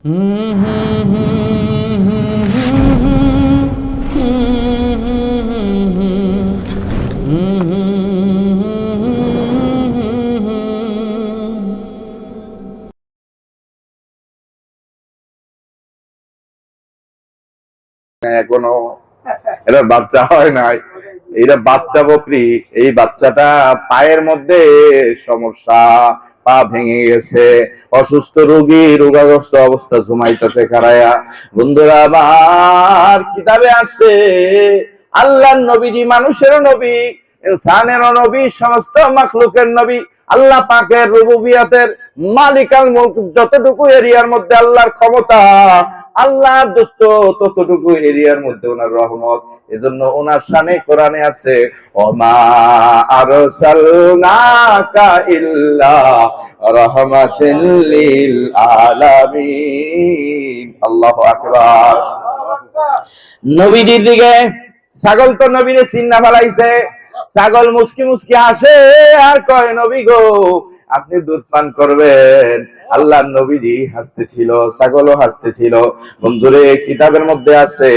এখনো এটা বাচ্চা হয় নাই, এটা বাচ্চা বকরি। এই বাচ্চাটা পায়ের মধ্যে সমস্যা, পা ভেঙে গেছে, অসুস্থ রোগী, রোগাগ্রস্ত অবস্থা ঘুমাইতেছে খাড়ায়া। বন্ধুরা আমার কিতাবে আসছে আল্লাহর নবীজি মানুষেরও নবী, ইনসানেরও নবী, সমস্ত মাখলুকের নবী। আল্লাহ পাকের রুবুবিয়াতের মালিকাল মুলক যতটুকু এরিয়ার মধ্যে আল্লাহর ক্ষমতা, আল্লাহর দোস্ত ততটুকু এরিয়ার মধ্যে ওনার রহমত। এজন্য ওনার শানে কোরআনে আছে ওমা আরসালনাকা ইল্লা রাহমাতাল লিল আলামিন। আল্লাহু আকবার। নবীজির দিকে ছাগল তো নবীরে চিন্না ফেলাইছে। ছাগল মুসকি মুসকি আসে আর কয় নবী গো আপনি দুধ পান করবেন। আল্লাহ নবীজি হাসতেছিল, ছাগলও হাসতেছিল। বন্ধুরে কিতাবের মধ্যে আছে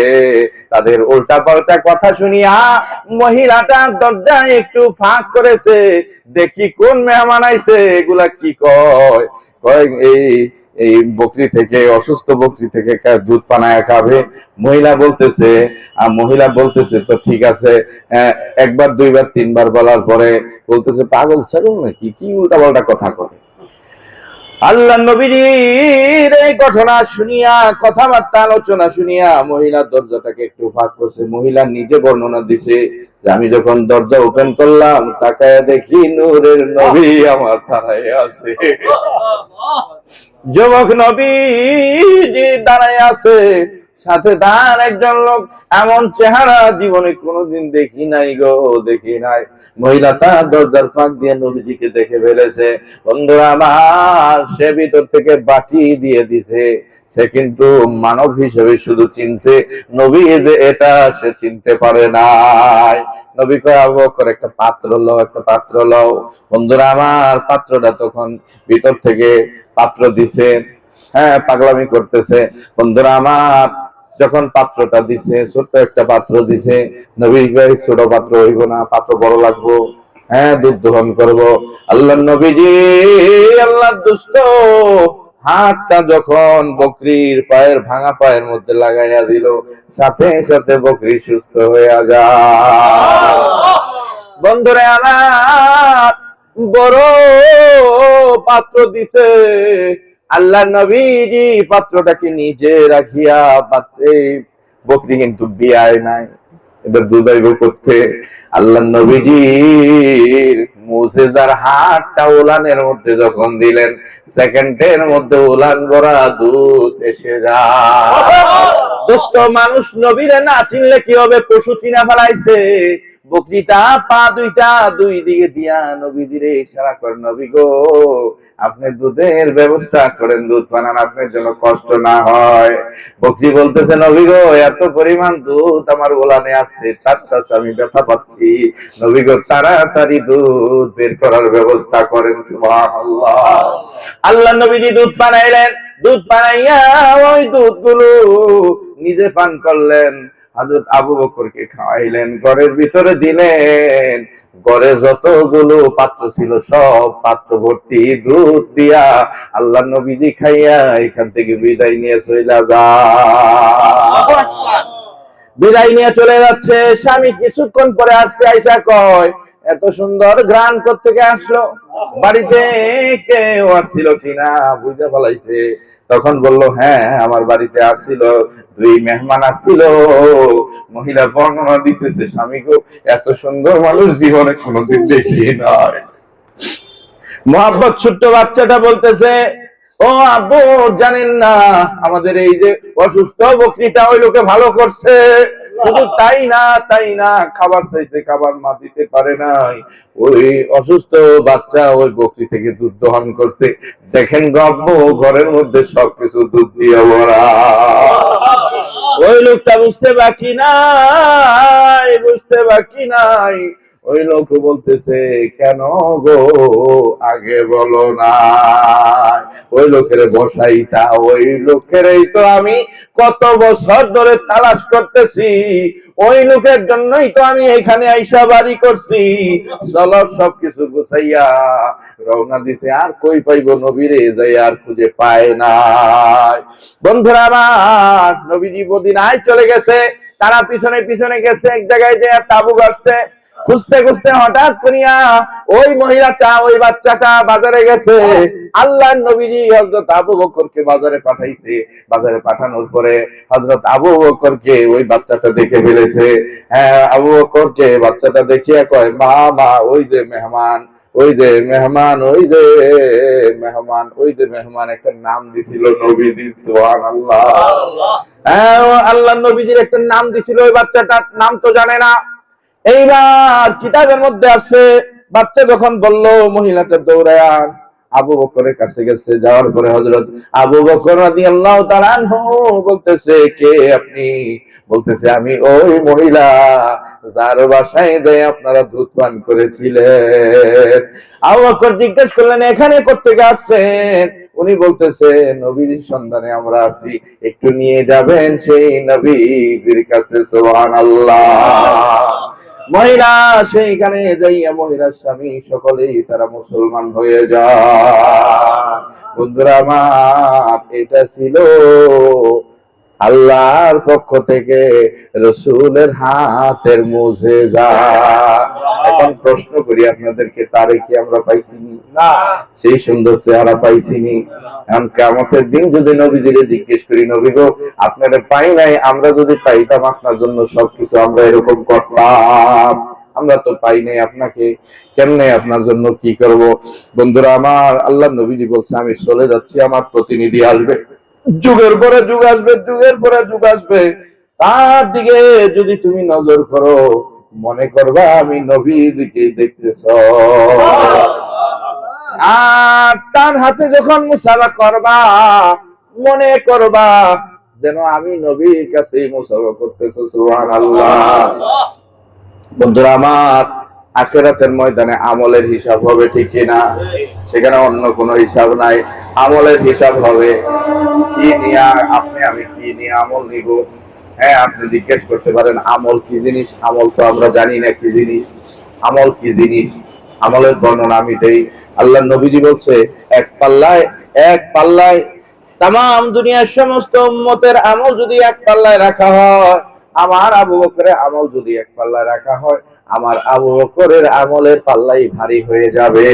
তাদের উল্টা পাল্টা কথা শুনিয়া মহিলাটা দরজায় একটু ফাঁক করেছে, দেখি কোন মেহমান আইছে, এগুলা কি কয়। কয় এই বকরি থেকে, অসুস্থ বকরি থেকে দুধ পানায় খাবে। মহিলা বলতেছে তো ঠিক আছে। একবার দুইবার তিনবার বলার পরে বলতেছে পাগল ছাগল নাকি, কি উল্টা পাল্টা কথা করে। আল্লাহ নবীর এই ঘটনা শুনিয়া, কথাবার্তা আলোচনা শুনিয়া মহিলা দরজাটাকে একটু ফাঁক করছে। মহিলা নিজে বর্ণনা দিছে যে আমি যখন দরজা ওপেন করলাম তাকায় দেখি নূরের নবী আমার দাঁড়ায় আছে। যুবক নবীজি দাঁড়ায় আছে, সাথে তার একজন লোক। এমন চেহারা জীবনে কোনোদিন দেখি নাই গো, দেখি নাই। মহিলা তার দরজার ফাঁক দিয়ে নবীজিকে দেখে ফেলেছে। বন্ধুরা আমার, সে ভিতর থেকে বাটি দিয়ে দিছে। সে কিন্তু মানব হিসেবে শুধু চিনছে, নবী যে এটা সে চিনতে পারে নাই। নবী কয় আবু বকর একটা পাত্র লও, একটা পাত্র লও। বন্ধুরা আমার, পাত্রটা তখন ভিতর থেকে পাত্র দিছে। হ্যাঁ, পাগলামি করতেছে। বন্ধুরা আমার, যখন পাত্রটা দিছে, ছোট্ট একটা পাত্র দিছে। নবী কয় ছোট পাত্র হইব না, পাত্র বড় লাগবো। হ্যাঁ, দুধ দহন করবো। আল্লাহ নবীজি, আল্লাহ দুষ্ট হাতটা যখন বকরির পায়ের, ভাঙা পায়ের মধ্যে লাগাইয়া দিল, সাথে সাথে বকরি সুস্থ হইয়া যায়। বন্ধুরে আমার, বড় পাত্র দিছে। আল্লাহ নবীজি পাত্রটাকে নিজে রাখিয়া, পাত্রে বকরি কিন্তু বিয়ায় নাই, এবার দুধ আইব করতে। আল্লাহ নবীজির মুজিজার হাতটা উলানের মধ্যে যখন দিলেন, সেকেন্ডের মধ্যে উলান ভরা দুধ এসে যায়। দোস্ত, মানুষ নবীরে না চিনলে কি হবে? পশু চিনা ফেলাইছে। বকরিটা পা দুইটা দুই দিকে দিয়া নবীজিরে ইশারা করে, নবী গো আপনি দুধের ব্যবস্থা করেন, দুধ বানান, আপনার জন্য কষ্ট না হয়। বকরি বলতেছে নবী গো এত পরিমাণ দুধ আমার ওলানে আসছে, টাস টাস আমি ব্যথা পাচ্ছি। নবী গো তাড়াতাড়ি দুধ বের করার ব্যবস্থা করেন। সুবহানাল্লাহ। আল্লাহ নবীজি দুধ বানাইলেন। দুধ বানাইয়া ওই দুধগুলো নিজে পান করলেন, হযরত আবু বকরকে খাওয়াইলেন, ঘরের ভিতরে দিলেন। ঘরে যতগুলো পাত্র ছিল সব পাত্র ভর্তি দুধ দিয়া আল্লাহ নবীজি খাইয়া এখান থেকে বিদায় নিয়ে চলে যায়। বিদায় নিয়ে চলে যাচ্ছে। স্বামী কিছুক্ষণ পরে আসছে, আইসা কয় এত সুন্দর ঘ্রাণ কোত্থেকে আসলো? বাড়িতে কেউ আসছিল কিনা বুঝতে পারলাইছে। তখন বললো হ্যাঁ আমার বাড়িতে আসছিল, দুই মেহমান আসছিল। মহিলা বর্ণনা দিতেছে, স্বামী গো এত সুন্দর মানুষ জীবনে কোনোদিন দেখি নাই। মোহাব্বত ছোট্ট বাচ্চাটা বলতেছে ও আব্বু জানেন না আমাদের এই যে অসুস্থ বকরিটা ওই লোকে ভালো করছে, শুধু তাই না খাবার চাইতে খাবার মা দিতে পারে নাই, ওই অসুস্থ বাচ্চা ওই বকরি থেকে দুধ দহন করছে। দেখেন আব্বু ঘরের মধ্যে সবকিছু দুধ দিয়ে ভরা। ওই লোকটা বুঝতে বাকি নাই ওই লোক বলতেছে, কেন গো আগে বলো না? ওই লোকের বসাইতা, ওই লোকেরই তো আমি কত বছর ধরে তালাশ করতেছি, ওই লোকের জন্যই তো আমি এখানে আইসা বাড়ি করছি। চলো সবকিছু গুছাইয়া রওনা দিছে, আর কই পাইব নবীরে, যাই আর খুঁজে পায় না। বন্ধুরা আমার, নবীজি মদিনায় চলে গেছে, তারা পিছনে পিছনে গেছে, এক জায়গায় যে তাবু গাড়ছে। খুঁজতে খুঁজতে হঠাৎ করিয়া ওই মহিলাটা, ওই বাচ্চাটা বাজারে গেছে। আল্লাহর নবীজি হযরত আবু বকরকে বাজারে পাঠাইছে। বাজারে পাঠানোর পরে হযরত আবু বকরকে ওই বাচ্চাটা দেখে ফেলেছে। হ্যাঁ, আবু বকরকে বাচ্চাটা দেখিয়া কয়, মা মা, ওই যে মেহমান, ওই যে মেহমান, ওই যে মেহমান, ওই যে মেহমান। একটা নাম দিছিল নবীজি, সুবহানাল্লাহ। হ্যাঁ, আল্লাহর নবীজির একটা নাম দিছিল, ওই বাচ্চাটার নাম তো জানে না। এইবার কিতাবের মধ্যে আছে, বাচ্চা যখন বলল, মহিলাটা দৌড়ায়া আবু বকরের কাছে গেছে। যাওয়ার পরে হযরত আবু বকর রাদিয়াল্লাহু তাআলা আনহু বলতেছে, কে আপনি? বলতেছে, আমি ওই মহিলা যার বাসায় যে আপনারা দুধ পান করেছিলেন। আবু বকর জিজ্ঞেস করলেন, এখানে করতে আসছেন? উনি বলতেছে, নবীর সন্ধানে আমরা আসছি, একটু নিয়ে যাবেন সেই নবীর কাছে। সুবহানাল্লাহ। মহিলা সেইখানে যাইয়া, মহিলার স্বামী সকলেই তারা মুসলমান হয়ে যায়। বন্ধুরা আমার, এটা ছিল আল্লাহর পক্ষ থেকে রসুলের হাতের মুজিজা। এখন প্রশ্ন করি আপনাদেরকে, তারে কি আমরা পাইছিনি? না। সেই সুন্দর চেহারা পাইছিনি? এখন কিয়ামতের দিন যদি নবীজিরে জিজ্ঞেস করি, নবী গো আপনারা পাই নাই, আমরা যদি পাইতাম আপনার জন্য সবকিছু আমরা এরকম করতাম, আমরা তো পাই নাই আপনাকে, কেমনে আপনার জন্য কি করব? বন্ধুরা আমার, আল্লাহ নবীজি বলছে, আমি চলে যাচ্ছি, আমার প্রতিনিধি আসবে, যুগের পরে যুগ আসবে, যুগের পরে যুগ আসবে, তার দিকে যদি তুমি নজর করো, মনে করবা আমি নবীজিকে দেখতেছ। আর তার হাতে যখন মুসাফা করবা, মনে করবা যেন আমি নবীর কাছে মুসাফা করতেছ। সুবহানাল্লাহ। বন্ধুরা আমার, আখিরাতের ময়দানে আমলের হিসাব হবে, ঠিক কিনা? সেখানে অন্য কোনো হিসাব নাই, আমলের হিসাব হবে। কি নিয়ে আপনি আমি কি নিয়ে আমল নিব? হ্যাঁ, আপনি জিজ্ঞেস করতে পারেন, আমল কি জিনিস? আমল তো আমরা জানি না কি জিনিস। আমল কি জিনিস? আমলের বর্ণনা আমি দেই। আল্লাহ নবীজি বলছে, এক পাল্লায় তাম দুনিয়ার সমস্ত উম্মতের আমল যদি এক পাল্লায় রাখা হয়, আমার আবু বকরের আমল যদি এক পাল্লায় রাখা হয়, আমার আবু বকরের আমলের পাল্লাই ভারী হয়ে যাবে।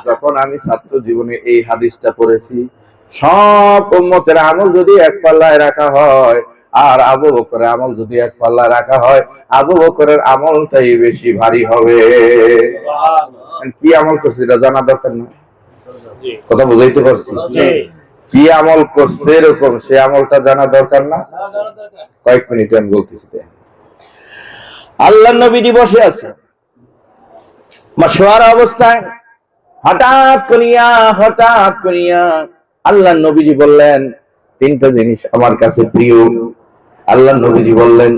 যখন আমি ছাত্র জীবনে এই হাদিসটা পড়েছি, সব উম্মতের আমল যদি এক পাল্লায় রাখা হয়, আর আবু বকরের আমল যদি এক পাল্লায় রাখা হয়, আবু বকরের আমলটাই বেশি ভারী হবে। কি আমল করছে এটা জানা দরকার না? কথা বুঝাইতে পারছি? কি আমল করছে এরকম সে আমলটা জানা দরকার না? কয়েক মিনিট আমি বলতেছি। আল্লাহ নবীজি বসে আছে মাশওয়ারা অবস্থায়, হঠাৎ করিয়া আল্লাহ নবীজি বললেন, তিনটা জিনিস আমার কাছে প্রিয়। আল্লাহ নবীজি বললেন,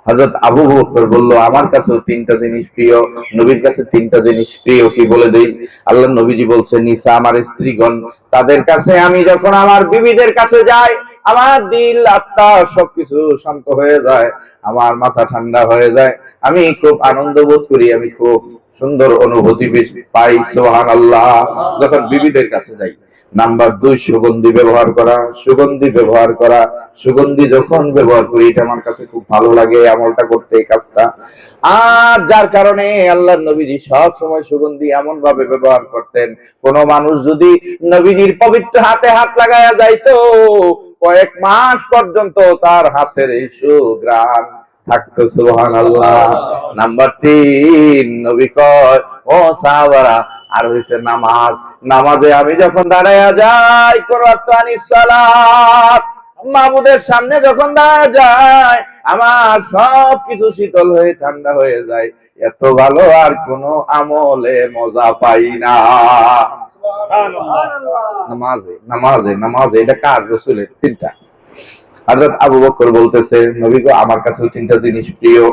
হযরত আবু বকর বলল, আমার কাছেও তিনটা জিনিস প্রিয়। নবীর কাছে তিনটা জিনিস প্রিয়, কি বলে দেই? আল্লাহ নবীজি বলছেন, নিসা আমার স্ত্রীগণ, তাদের কাছে আমি যখন আমার বিবিদের কাছে যাই, আমার দিল আত্মা সবকিছু শান্ত হয়ে যায়, আমার মাথা ঠান্ডা হয়ে যায়, আমি খুব আনন্দ বোধ করি, আমি খুব সুন্দর অনুভূতি পাই। সুবহানাল্লাহ। যখন বিবিদের কাছে যাই। নাম্বার 2, সুগন্ধি ব্যবহার করা। সুগন্ধি যখন ব্যবহার করি, এটা আমার কাছে খুব ভালো লাগে, আমলটা করতে, এই কাজটা। আর যার কারণে আল্লাহর নবীজি সব সময় সুগন্ধি এমন ভাবে ব্যবহার করতেন, কোন মানুষ যদি নবীজির পবিত্র হাতে হাত লাগায়া যাইতো, কয়েক মাস পর্যন্ত তার হাতের এই সুঘ্রাণ থাকতো। সুবহানাল্লাহ। নাম্বার 3, নবী কয়, ও সাহাবারা, আর হইছে নামাজে আমি যখন দাঁড়ায়া যাই, কোরআতানিস সালাত, মাবুদের সামনে যখন দাঁড়ায়া যাই, আমার সবকিছু শীতল হয়ে ঠান্ডা হয়ে যায়। এত ভালো আর কোন আমলে মজা পাই না। নামাজে এটা কার? রাসূলের। তিনটা। হযরত আবু বকর বলতেছে, নবী গো আমার কাছে তিনটা জিনিস প্রিয়।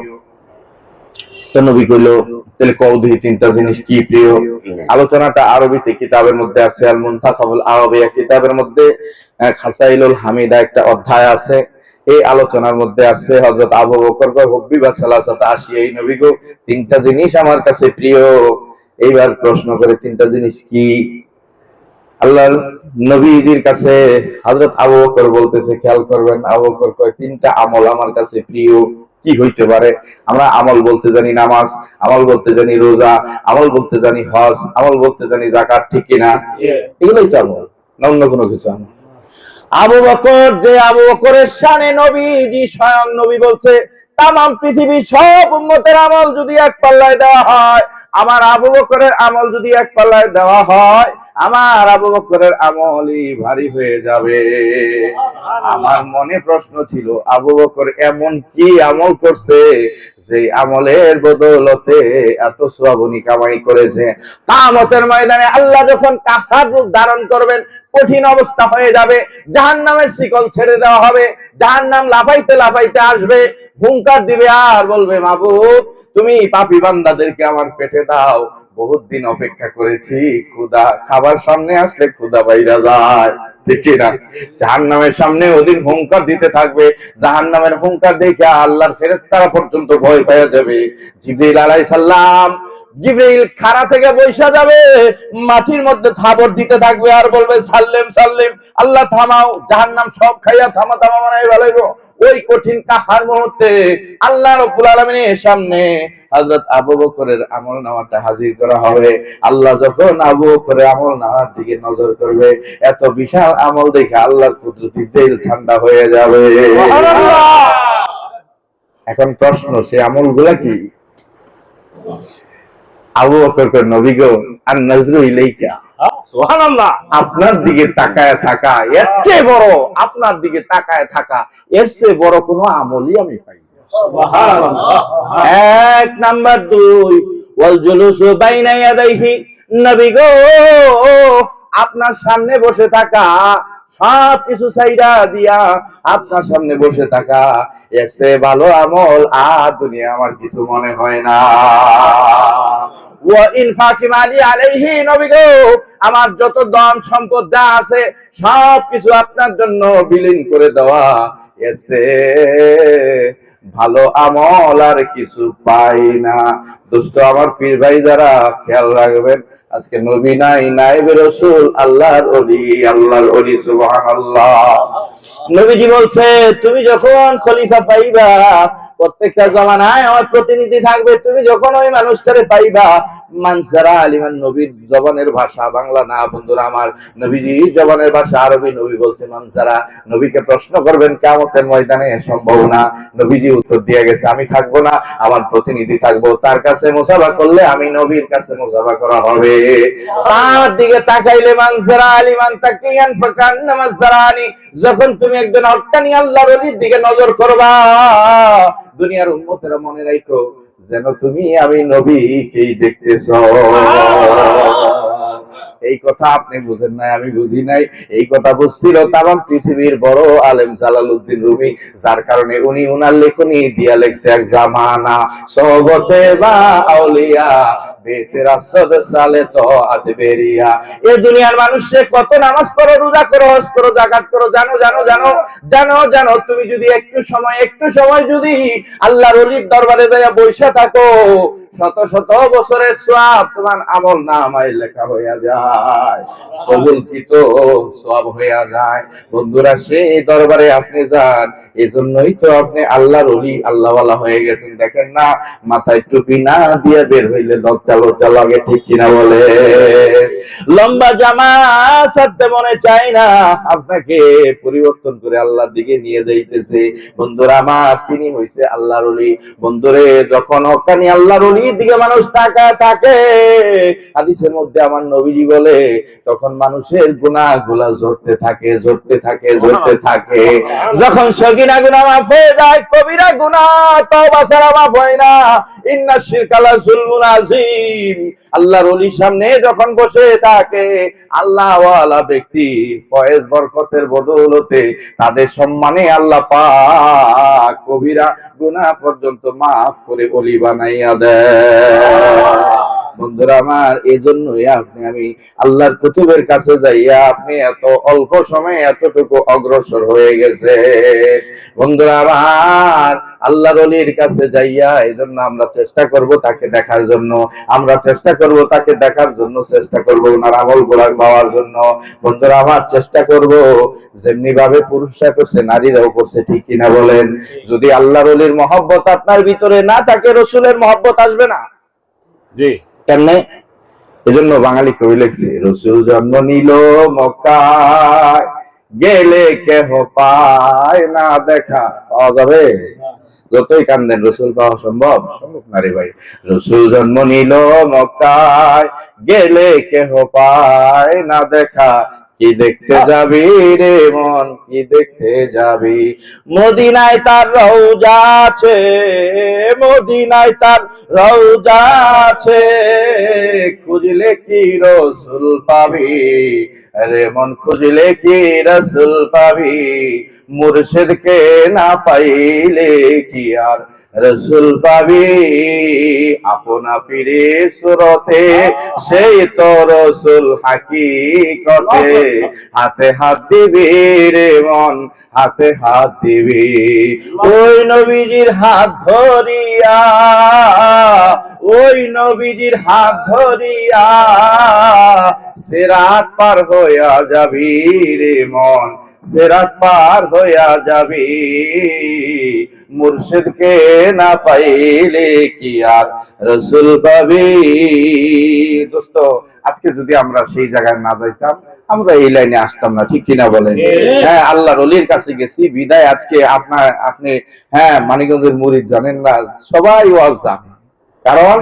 নবী কইলো তাহলে কওদি তিনটা জিনিস কি প্রিয়। আলোচনাটা আরবিতে কিতাবের মধ্যে আছে, আল মুনতাখাবুল আরবিয়া কিতাবের মধ্যে খাসাইলুল হামিদা একটা অধ্যায় আছে। এই আলোচনার মধ্যে আছে হযরত আবু বকর কয় হুব্বিবা সালাসাতা আশিয়া, এই নবী গো তিনটা জিনিস আমার কাছে প্রিয়। এইবার প্রশ্ন করে তিনটা জিনিস কি? আল্লাহর নবীজির কাছে হযরত আবু বকর বলতেছে, খেয়াল করবেন, আবু বকর কয় তিনটা আমল আমার কাছে প্রিয়। কি হইতে পারে? আমরা আমল বলতে জানি নামাজ, আমল বলতে জানি রোজা, আমল বলতে জানি হজ, আমল বলতে জানি যাকাত, ঠিক কিনা? এগুলোই তো আমল, না অন্য কোনো কিছু আমল? আবু বকর, যে আবু বকরের শানে নবীজি স্বয়ং নবী বলছে তামাম পৃথিবীর সব উম্মতের আমল যদি এক পাল্লায় দেওয়া হয়, আমার আবু বকরের আমল যদি এক পাল্লায় দেওয়া হয়, আমার আবু বকরের আমলই ভারী হয়ে যাবে। আমার মনে প্রশ্ন ছিল, আবু বকর এমন কি আমল করছে যে আমলের বদৌলতে এত সওয়াবনি কামাই করেছে? কিয়ামতের ময়দানে আল্লাহ যখন কাফার রূপ ধারণ করবেন, কঠিন অবস্থা হয়ে যাবে, জাহান্নামের শিকল ছেড়ে দেওয়া হবে, জাহান্নাম লাফাইতে লাফাইতে আসবে, হুঙ্কার দিবে আর বলবে, মাবুদ তুমি পাপী বান্দাদেরকে আমার পেটে দাও, বহুত দিন অপেক্ষা করেছি, ক্ষুধা, খাবার সামনে আসলে ক্ষুধা বাইরা যায়, ঠিক না? জাহান্নামের সামনে ওদিন হুঙ্কার দিতে থাকবে, জাহান্নামের হুঙ্কার দেখে আল্লাহর ফেরেশতারা পর্যন্ত ভয় পেয়ে যাবে। জিবরিল আলাইহিস সালাম, জিবরিল খাড়া থেকে বৈশা যাবে, মাটির মধ্যে থাবর দিতে থাকবে আর বলবে, সাল্লেম সাল্লেম, আল্লাহ থামাও, জাহান্নাম সব খাইয়া থামা থামা বানাই ফেলাইবো। ওই কঠিন কাহার মুহূর্তে আল্লাহ রাব্বুল আলামিনের সামনে হযরত আবু বকরের আমলনামাটা হাজির করা হবে। আল্লাহ যখন আবু বকরের আমলনামার দিকে নজর করবে, এত বিশাল আমল দেখে আল্লাহর কুদরতি দিল ঠান্ডা হয়ে যাবে। সুবহানাল্লাহ। এখন প্রশ্ন, সে আমলগুলা কি? আবু বকর কয়, নবী গো, আর নজরু ইলাইকা, সুবহানাল্লাহ, আপনার দিকে তাকায় থাকা, এর চেয়ে বড়, আপনার দিকে তাকায় থাকা, এর চেয়ে বড় কোনো আমলই আমি পাই না। সুবহানাল্লাহ। এক নাম্বার। দুই, ওয়াল জুলুসু বাইনা ইয়াদাইহি, নবী গো আপনার সামনে বসে থাকা, সব কিছু সাইরা দিয়া আপনার সামনে বসে থাকা, এর চেয়ে ভালো আমল আর দুনিয়া আমার কিছু মনে হয় না। ওয়া ইনফাকি মালি আলাইহি, নবী গো আমার যত ধন সম্পদ যা আছে সব কিছু আপনার জন্য বিলীন করে দেওয়া, এর চেয়ে ভালো আমল আর কিছু পাই না। দোস্ত আমার পীর ভাই যারা, খেয়াল রাখবেন, আজকে নবী নাই, নায়েবে রাসূল, আল্লাহর ওলি, আল্লাহর ওলি, সুবহানাল্লাহ। নবীজি বলছে, তুমি যখন খলিফা পাইবা, প্রত্যেকটা জামানায় আমার প্রতিনিধি থাকবে, তুমি যখন ওই মানুষটারে পাইবা, মানসারা আলিমান, নবীর জবানের ভাষা বাংলা না বন্ধুরা আমার, নবীজির জবানের ভাষা আরবি। নবী বলছে মানসারা, নবীকে প্রশ্ন করবেন কিয়ামতের ময়দানে, সম্ভব না। নবীজি উত্তর দিয়ে গেছে, আমি থাকবো না, আমার প্রতিনিধি থাকবো, তার কাছে মুসাফা করলে আমি নবীর কাছে মুসাফা করা হবে। তার দিকে তাকাইলে মানসারা আলিমান তাকিয়ান ফাকান্না মাসরানি, যখন তুমি একজন হক্কানি আল্লাহর ওলির দিকে নজর করবা, দুনিয়ার উম্মতেরা মনে রাখো যেন তুমি আমি নবীকেই দেখতেছ। এই কথা আপনি বুঝেন নাই, আমি বুঝি নাই, এই কথা বুঝছিল তামাম পৃথিবীর বড় আলেম জালালউদ্দিন রুমি, যার কারণে উনি উনার লেখনী দিয়া লেখছে, এক জামানা সোহবতে বা আউলিয়া বেতেরা সদ সালে তো আদবেরিয়া। এই দুনিয়ার মানুষে কত নামাজ পড়ো, রোজা করো, হজ করো, যাকাত করো, জানো জানো জানো জানো জানো, তুমি যদি একটু সময় যদি আল্লাহর ওলির দরবারে যাইয়া বসে থাকো, শত শত বছরের সওয়াব তোমার আমল নামায় লেখা হইয়া যায়, কবুলকৃত সওয়াব হইয়া যায়। বন্ধুরা, সেই দরবারে আপনি যান, এজন্যই তো আপনি আল্লাহর ওলি, আল্লাহওয়ালা হয়ে গেছেন। দেখেন না, মাথায় টুপি না দিয়ে বের হইলে লজ্জা লজ্জা লাগে, ঠিক কিনা বলে? লম্বা জামা ছাড়তে মনে চায় না, আপনাকে পরিবর্তন করে আল্লাহর দিকে নিয়ে যাইতেছে। বন্ধুরা আমার, তিনি হইছে আল্লাহর ওলি। বন্ধুরে, যখন হক্কানি আল্লাহর ওলি অলির দিকে মানুষ তাকায় থাকে, হাদিসের মধ্যে আমার নবীজি বলে তখন মানুষের গুনাহগুলা ঝরতে থাকে, ঝরতে থাকে, ঝরতে থাকে। যখন সগীরা গুনাহ মাফ হয়ে যায়, কবিরা গুনাহ তওবা ছাড়া মাফ হয় না। ইন্না শিরকা লা যুলমুন আযীম। আল্লাহর ওলির সামনে যখন বসে থাকে, আল্লাহ ওয়ালা ব্যক্তি ফয়েজ বরকতের বদৌলতে তাদের সম্মানে আল্লাহ পাক কবিরা গুনাহ পর্যন্ত মাফ করে ওলি বানাইয়া দেয়। বন্ধুরা আমার, এই জন্যই আমি আল্লাহর কুতুবের কাছে যাইয়া আপনি এত অল্প সময়ে এতটুকু অগ্রসর হয়ে গেছে। বন্ধুরা আমার, আল্লাহর ওলির কাছে যাইয়া এই জন্য আমরা চেষ্টা করব তাকে দেখার জন্য, আমরা চেষ্টা করব তাকে দেখার জন্য, চেষ্টা করব ওনার আমল গুলা পাওয়ার জন্য। বন্ধুরা আমার, চেষ্টা করব যেমনি ভাবে পুরুষরা করছে নারীরাও করছে, ঠিক কিনা বলেন? যদি আল্লাহর ওলির মহব্বত আপনার ভিতরে না থাকে, রসুলের মহব্বত আসবে না। জি, কেমনে? এজন্য বাঙালি কবি লিখছে, রসুল জন্ম নিল মক্কায়, গেলে কেহ পায় না দেখা। পাওয়া যাবে? যতই কান্দেন রসুল পাওয়া সম্ভব? সম্ভব না রে ভাই। রসুল জন্ম নিল মক্কায়, গেলে কেহ পায় না দেখা। কি দেখতে যাবি রে মন, কি দেখতে যাবি? মদিনায় তার রওজা আছে, মদিনায় তার রওজা আছে, খুঁজলে কি রসুল পাবি রে মন, খুঁজলে কি রসুল পাবি? মুর্শিদকে না পাইলে কি আর রসুল পাবি? আপনা পীরে সুরতে সেই তো রসুল হাকিকতে। হাতে হাত দিবি রে মন, হাতে হাত দিবি। ওই নবীজির হাত ধরিয়া, ওই নবীজির হাত ধরিয়া সিরাত পার হইয়া যাবি রে মন, সিরাত পার হইয়া যাবি। মুর্শিদকে না পাইলে কি আর রসুল পাবি? দোস্ত, আজকে যদি আমরা সেই জায়গায় না যাইতাম, আমরা এই লাইনে আসতাম না, ঠিক কিনা বলেন? হ্যাঁ, আল্লাহর ওলির কাছে গেছি বিদায় আজকে আপনি হ্যাঁ মানিকগঞ্জের মুরিদ জানেন না, সবাই ওয়াজ জানে। কারণ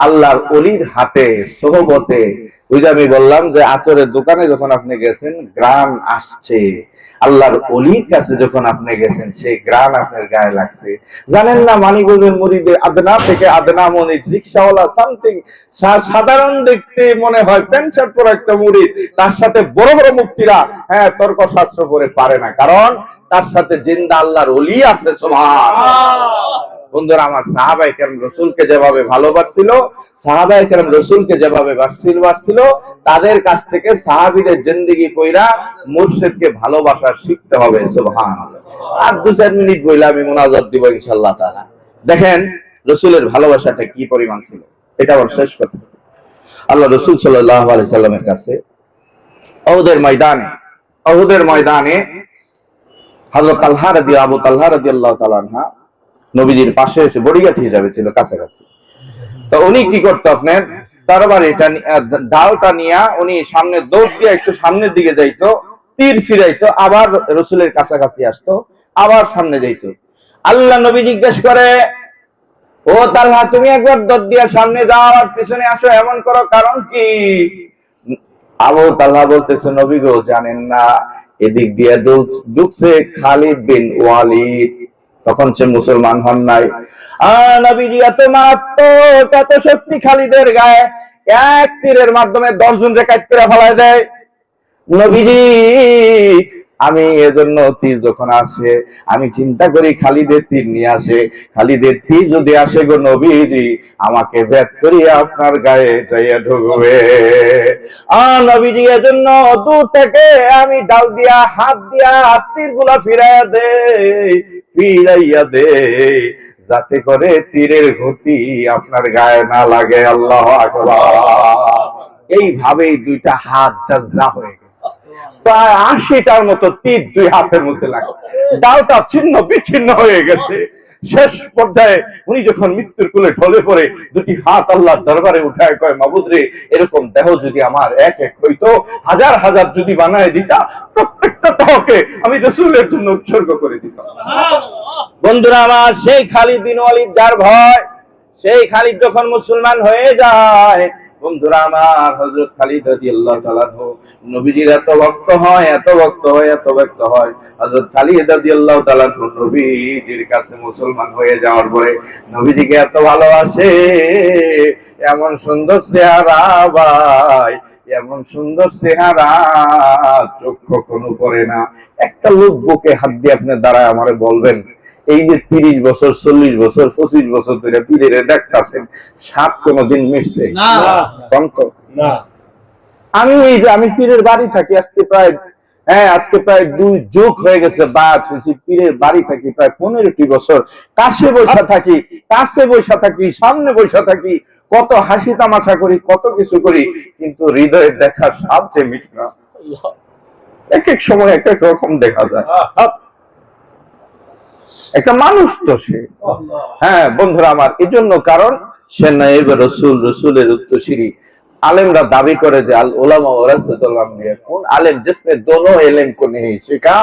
আল্লাহর ওলির হাতে সোহবতে, ওই যে আমি বললাম যে আতরের দোকানে যখন আপনি গেছেন গ্রান আসছে, আল্লাহর ওলির কাছে যখন আপনি গেছেন সেই গ্রান আপনার গায়ে লাগছে। জানেন না, মানিকগঞ্জের মুরিদে আদনা থেকে আদনা মনির রিক্সাওয়ালা সামথিং সাধারণ দেখতে মনে হয় প্যান্ট শার্ট পরা একটা মুরিদ, তার সাথে বড় বড় মুফতিরা হ্যাঁ তর্ক শাস্ত্র করে পারে না, কারণ তার সাথে জিন্দা আল্লাহর ওলি আছে। সুবহানাল্লাহ। বন্ধুরা আমার, সাহাবায়ে কেরাম রাসূলকে যেভাবে ভালোবাসছিল, সাহাবায়ে কেরাম রাসূলকে যেভাবে বাসছিল, তাদের কাছ থেকে সাহাবীদের জিন্দেগি পয়রা মুর্শিদকে ভালোবাসা শিখতে হবে। সুবহানাল্লাহ। আর 2-4 মিনিট বইলে আমি মুনাজাত দিব ইনশাআল্লাহ তাআলা। দেখেন রাসূলের ভালোবাসাটা কি পরিমাণ ছিল, এটা আমার শেষ কথা। আল্লাহ রাসূল সাল্লাল্লাহু আলাইহি সাল্লামের কাছে উহুদের ময়দানে হযরত আবু তালহা রাদিয়াল্লাহু তাআলা আনহা নবীজির পাশে এসে বডিগার্ড হিসাবে ছিল কাছাকাছি। তো উনি কি করতো, আপনার তরবারিটা ঢালটা নিয়ে উনি সামনে দৌড় দিয়ে একটু সামনের দিকে যাইতো, তীর ফিরাইতো, আবার রসুলের কাছাকাছি আসতো, আবার সামনে যাইতো। আল্লাহ নবী জিজ্ঞেস করে, ও তালহা, তুমি একবার দৌড় দিয়ে সামনে যাও আর পিছনে আসো, এমন করো কারণ কি? আবু তালহা বলতেছে, নবী গো, জানেন না এদিক দিয়ে ঢুকছে খালিদ বিন ওয়ালিদ, তখন সে মুসলমান হন নাই। নবীজি এত মারাত্মক, এত শক্তি খালিদের গায়ে, এক তীরের মাধ্যমে 10 জনকে কাট করে ফেলায় দেয়। নবীজি, আমি এজন্য তীর যখন আসে আমি চিন্তা করি খালিদের তীর নিয়ে আসে, খালিদের তীর যদি আসে গো নবীজি, আমাকে ভেদ করিয়া আপনার গায়ে যাইয়া ঢুকবে। নবীজি এজন্য দূর থেকে আমি ডাল দিয়া হাত দিয়া তীর গুলা ফিরাইয়া দে, যাতে করে তীরের গতি আপনার গায়ে না লাগে। আল্লাহু আকবার। এইভাবেই 2টা হাত জাজরা হয়ে গেছে, প্রায় 80টার মতো তীর 2 হাতের মধ্যে লাগে, ডালটা ছিন্ন বিচ্ছিন্ন হয়ে গেছে। শেষ পর্যায়ে উনি যখন মৃত্যুর কোলে ঢলে পড়ে 2টি হাত আল্লাহর দরবারে উঠায় কয়, মাবুদ রে, এরকম দেহ যদি আমার এক এক হইতো, হাজার হাজার যদি বানায় দিতা, প্রত্যেকটা দেহকে আমি রাসূলের জন্য উৎসর্গ করে দিতাম। বন্ধুরা আমার, সেই খালিদ বিন ওয়ালিদ যার ভয়, সেই খালিদ যখন মুসলমান হয়ে যায়, বন্ধুরা আমার, হযরত খালিদ রাদিয়াল্লাহু তাআলা নবীজির এত ভক্ত হয়, এত ভক্ত হয়, এত ভক্ত হয়। হযরত খালিদ রাদিয়াল্লাহু তাআলা নবীজির কাছে মুসলমান হয়ে যাওয়ার পরে নবীজিকে এত ভালোবাসে, এমন সুন্দর চেহারা ভাই, এমন সুন্দর চেহারা, চোখ কখনো পড়ে না। একটা লোক বুকে হাত দিয়ে আপনি দাঁড়ায় আমারে বলবেন, এই যে 30 বছর 40 বছর 25 বছর ধরে পীরের দেখতাছেন, সাত কোনদিন মিশছে না না। আমি এই যে আমি পীরের বাড়ি থাকি আজকে প্রায় আজকে প্রায় 2 যুগ হয়ে গেছে, বাদ হয়েছি পীরের বাড়ি থাকি প্রায় 15টি বছর। কাছে বসা থাকি, কাছে বসা থাকি, সামনে বসা থাকি, কত হাসি তামাশা করি, কত কিছু করি, কিন্তু হৃদয়ের দেখার স্বাদ যে মিটে না। এক এক সময় এক এক রকম দেখা যায়। একটা মানুষ তো সে। বন্ধুরা আমার, এই জন্য কারণ সে নায়েব রাসূল, রাসূলের উত্তরসূরি। आलिमरा दावी करे जे अल उलमा वरसतुल अंबिया, कौन आलिम जिसने दोनों इल्म को नहीं सीखा,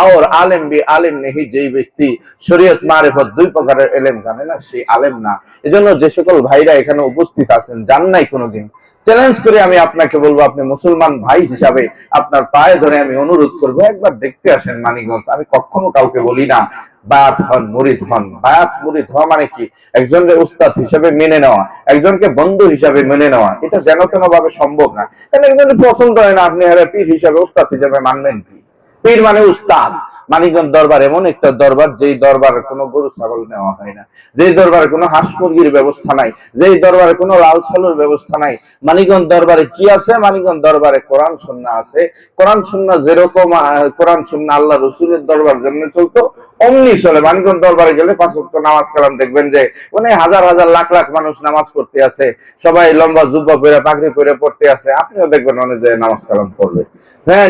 और आलिम भी आलिम नहीं, যে ব্যক্তি শরীয়ত মারিফত দুই প্রকারের ইলম জানে না, সেই আলেম না। এজন্য যে সকল ভাইরা এখানে উপস্থিত আছেন, জান নাই কোনোদিন, চ্যালেঞ্জ করে আমি আপনাকে বলবো, আপনি মুসলমান ভাই হিসাবে আপনার পায়ে ধরে আমি অনুরোধ করব, একবার দেখতে আসেন মানিকগঞ্জ। আমি কখনো কাউকে বলি না বায়াত হন, মুরিদ হন। বায়াত মুরিদ হওয়া মানে কি? একজনকে উস্তাদ হিসেবে মেনে নেওয়া, একজনকে বন্ধু হিসাবে মেনে নেওয়া, এটা যেন তেন ভাবে সম্ভব না। কারণ একজনের পছন্দ হয় না, আপনি পীর হিসাবে উস্তাদ হিসাবে মানবেন কি? পীর মানে উস্তাদ। মানিকগঞ্জ দরবার এমন একটা দরবার, যেই দরবারে কোনো গরু ছাগল নেওয়া হয় না, যেই দরবারে কোনো হাঁস মুরগির ব্যবস্থা নাই, যেই দরবারে কোনো লাল ছালুর ব্যবস্থা নাই। মানিকগঞ্জ দরবারে কি আছে? মানিকগঞ্জ দরবারে কোরআন সুন্নাহ আছে। কোরআন সুন্নাহ যেরকম, কোরআন সুন্নাহ আল্লাহ রসুলের দরবার যেমনি চলতো অমনি চলে। মানিকগঞ্জ দরবারে গেলে 5 ওয়াক্ত নামাজ কালাম দেখবেন যে মানে হাজার হাজার লাখ লাখ মানুষ নামাজ পড়তে আছে, সবাই লম্বা জুব্বা পরে পাগড়ি পরে পড়তে আছে। আপনিও দেখবেন অনেক জায়গায় নামাজ কালাম পড়বে।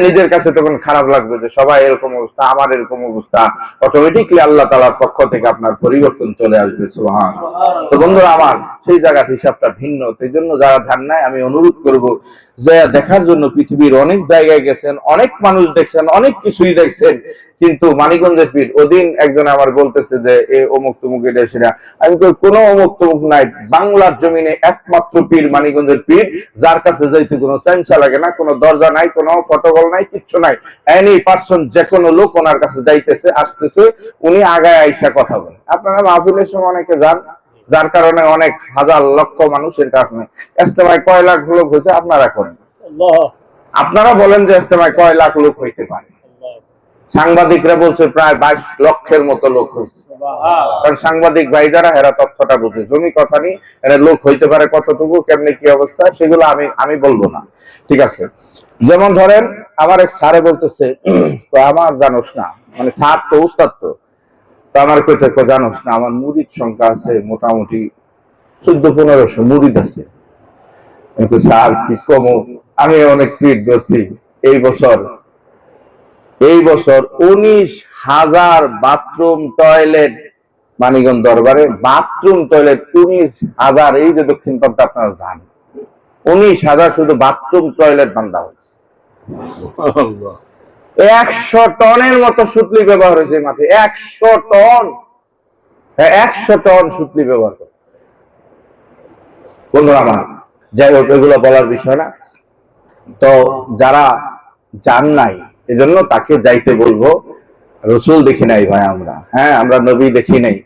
নিজের কাছে তখন খারাপ লাগবে যে সবাই এরকম অবস্থা, আমার এরকম অবস্থা। অটোমেটিকলি আল্লাহ তাআলার পক্ষ থেকে আপনার পরিবর্তন চলে আসবে। সুবহানাল্লাহ। তো বন্ধুরা আমার, সেই জায়গার হিসাবটা ভিন্ন। সেই জন্য যারা ধান নাই, আমি অনুরোধ করব যে দেখার জন্য পৃথিবীর অনেক জায়গায় গেছেন, অনেক মানুষ দেখছেন, অনেক কিছুই দেখছেন, কিন্তু মানিকগঞ্জের পীর, ওদিন একজন আমার বলতেছে যে এ অমুক তমুক এটা সেটা। আমি তো কোনো অমুক তমুক নাই, বাংলার জমিনে একমাত্র পীর মানিকগঞ্জের পীর, যার কাছে যাইতে কোনো সেন্সা লাগে না, কোনো দরজা নাই, কোনো প্রটোকল নাই, কিচ্ছু নাই। এনি পারসন, যে কোনো লোক ওনার কাছে যাইতেছে আসতেছে, উনি আগায় আইসা কথা বলে। আপনারা মাহফিলের সময় অনেকে যান, যার কারণে অনেক হাজার লক্ষ মানুষের কারণে ইস্তেমায় কয় লাখ লোক হয়েছে। আপনারা করেন, আপনারা বলেন যে ইস্তেমায় কয় লাখ লোক হইতে পারে। সাংবাদিকরা বলছে প্রায় 22 লক্ষের মতো লোক হয়েছে। কারণ সাংবাদিক ভাই যারা, এরা তথ্যটা বুঝে, জমি কথা নিয়ে এরা লোক হইতে পারে কতটুকু, কেমনি কি অবস্থা, সেগুলো আমি বলবো না, ঠিক আছে। যেমন ধরেন আমার এক স্যারে বলতেছে, তো আমার জানোস না, মানে স্যার তো উস্তাদ, তো আমার কইতে জানোস না, আমার মুরিদ সংখ্যা আছে মোটামুটি 1400-1500 মুরিদ আছে। স্যার কি কম, আমি অনেক পীর ধরছি। এই বছর 19,000 বাথরুম টয়লেট মানিকগঞ্জ দরবারে, বাথরুম টয়লেট 19,000। এই যে দক্ষিণ প্রান্তে আপনারা যান, 19,000 শুধু বাথরুম টয়লেট বান্ধা হয়েছে। 100 টনের মতো সুতলি ব্যবহার হয়েছে মাঠে। 100 টন, 100 টন সুতলি ব্যবহার করে। বন্ধুরা আমার, যাই হোক, এগুলো বলার বিষয় না। তো যারা যান নাই, এজন্য তাকে যাইতে বলবো। রসুল দেখি নাই ভাই আমরা, আমরা নবী দেখি নাই,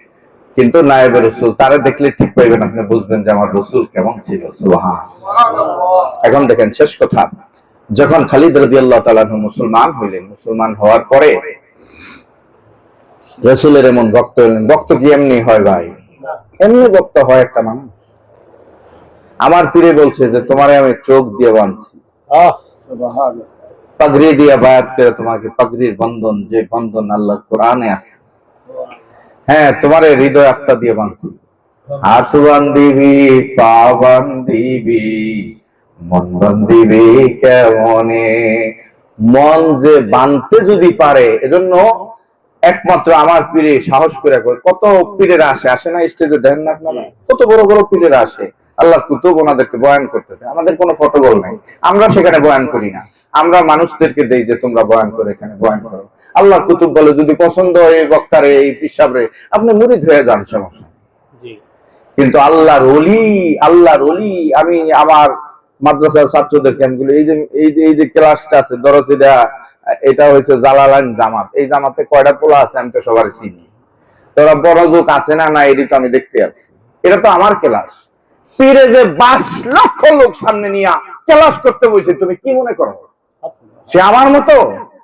কিন্তু নায়েবে রসুল, তারা দেখলে ঠিক পাইবেন, আপনি বুঝবেন যে আমার রসুল কেমন ছিল। সুবহানাল্লাহ। এখন দেখেন, শেষ কথা, যখন খালিদ রাদিয়াল্লাহু তাআলা মুসলমান হইলেন, মুসলমান হওয়ার পরে রসুলের এমন ভক্ত হইলেন। ভক্ত কি এমনি হয় ভাই? এমনি ভক্ত হয় একটা মানুষ। আমার পীরে বলছে যে তোমারে আমি চোখ দিয়ে বাঁধছি, পাগড়ি দিয়ে বায়াত করে তোমাকে, পাগড়ির বন্ধন, যে বন্ধন আল্লাহর কোরআনে আছে, তোমারে হৃদয় আত্মা দিয়ে বাঁধছি। হাত বান্ধিবি, পা বান্ধিবি, মন বান্ধিবি কেমনে। মন যে বাঁধতে যদি পারে, এজন্য একমাত্র আমার পীরে সাহস করে। কত পীরেরা আসে না স্টেজে, দেন না আপনারা, কত বড় বড় পীরেরা আসে, আল্লাহর কুতুব ওনাদেরকে বয়ান করতে দেয়। আমাদের কোনো প্রটোকল নাই, আমরা সেখানে বয়ান করি না, আমরা মানুষদেরকে দেই যে তোমরা বয়ান করে এখানে বয়ান করো। আল্লাহর কুতুব বলে যদি পছন্দ হয় এই বক্তারে, এই পিসাবরে, আপনি মুরিদ হয়ে যান, সমস্যা। কিন্তু আল্লাহর ওলি আমি আমার মাদ্রাসার ছাত্রদের ক্যাম্পগুলো এই যে ক্লাসটা আছে দরজিটা, এটা হয়েছে জালালাইন জামাত। এই জামাতে কয়টা পোলা আছে আমি তো সবার চিনি। তোরা বড় যোগ আছে না না এটি তো আমি দেখতে আসছি। এটা তো আমার ক্লাস। পীরে যে 22 লক্ষ লোক সামনে নিয়ে ক্লাস করতে বসে, তুমি কি মনে করো সে আমার মতো?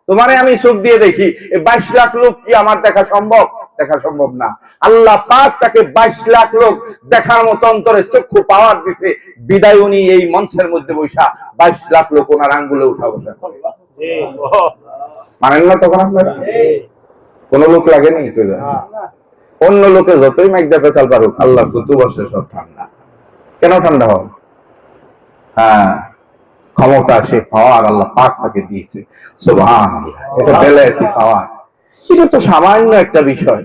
তোমারে আমি চোখ দিয়ে দেখি, এই 22 লাখ লোক কি আমার দেখা সম্ভব? দেখা সম্ভব না। আল্লাহ পাক তাকে 22 লাখ লোক দেখার মতো অন্তরে চক্ষু পাওয়ার দিছে, বিদায় উনি এই মঞ্চের মধ্যে বৈশা 22 লাখ লোক ওনার আঙ্গুলে উঠা বসা করে। মানেন না তখন আপনারা? কোন লোক লাগে নাই তো, অন্য লোকে যতই মাইক পেঁচাল পারুক, আল্লাহ কুতু বসে সব ঠান্ডা। কেন ঠান্ডা হবে? হ্যাঁ, ক্ষমতা সে পাওয়ার আল্লাহ পাক তাকে দিয়েছে। সুবহানাল্লাহ, এটা বেলায়েতি পাওয়ার। এটা তো সামান্য একটা বিষয়,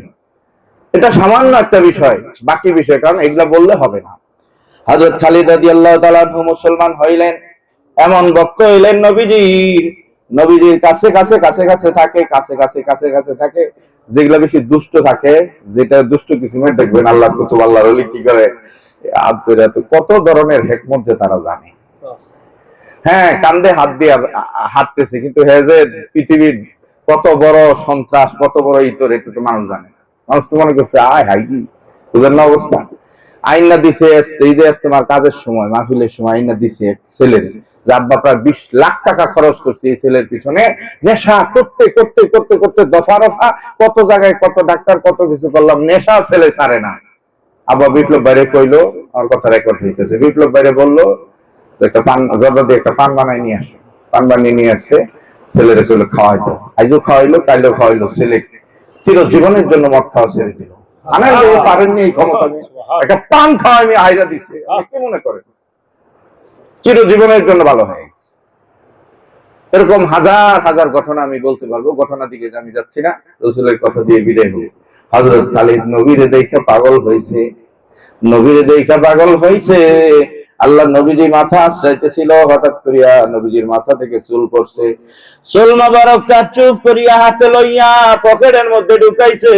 এটা সামান্য একটা বিষয়, বাকি বিষয় কারণ এগুলা বললে হবে না। হযরত খালিদ রাদিয়াল্লাহু তাআলা মুসলমান হইলেন, এমন ভক্ত হইলেন নবীজির কাছে কাছে কাছে কাছে থাকে, কাছে কাছে কাছে কাছে থাকে। যেগুলা বেশি দুষ্ট থাকে, যেটা দুষ্ট কিসিমের দেখবেন আল্লাহ কুতুব আল্লাহর ওলি কি করে কত ধরনের হিকমত যে তারা জানে। হ্যাঁ, কান্দে হাত দিয়ে হাঁটতেছে, কিন্তু হে যে পৃথিবীর কত বড় সন্ত্রাস, কত বড় ইতর, এটা তো মানুষ জানে। মানুষ তো মনে করছে আয় হাই কি বুঝেন না অবস্থা। আইনা দিছে এই যে তোমার কাজের সময়, মাহফিলের সময় আইনা দিছে ছেলের, আব্বা প্রায় 20 লাখ টাকা খরচ করছে এই ছেলের পিছনে। নেশা করতে করতে করতে করতে দফা রফা কত জায়গায় কত ডাক্তার কত কিছু করলাম, নেশা ছেলে ছাড়ে না। আব্বা বিপ্লব বাইরে কইলো, আমার কথা রেকর্ড হইতেছে, বিপ্লব বাইরে বললো একটা পান জর্দা দিয়ে একটা পান বানাই নিয়ে আসে। পান বানিয়ে নিয়ে আসছে, ছেলের ছেলে খাওয়াইতো, আইজও খাওয়াইলো, কাইলেও খাওয়াইলো। ছেলে চিরজীবনের জন্য মদ খাওয়া ছেড়ে দিল। পারেননি এই ক্ষমতা, একটা পান খাওয়া আমি আইরা দিচ্ছে, কি মনে করেন চিরজীবনের জন্য ভালো হয়? এরকম হাজার হাজার ঘটনা আমি বলতে পারবো। ঘটনা দিকে আমি যাচ্ছি না, রাসূলের কথা দিয়ে বিদায় হই। হযরত খালিদ নবীরে দেখে পাগল হয়েছে, নবীরে দেখে পাগল হয়েছে। আল্লাহ নবীজি মাথা আশ্রাইতেছিল, হঠাৎ করিয়া নবীজির মাথা থেকে চুল পড়ছে। চুল মোবারকটা চুপ করিয়া হাতে লইয়া পকেটের মধ্যে ঢুকাইছে,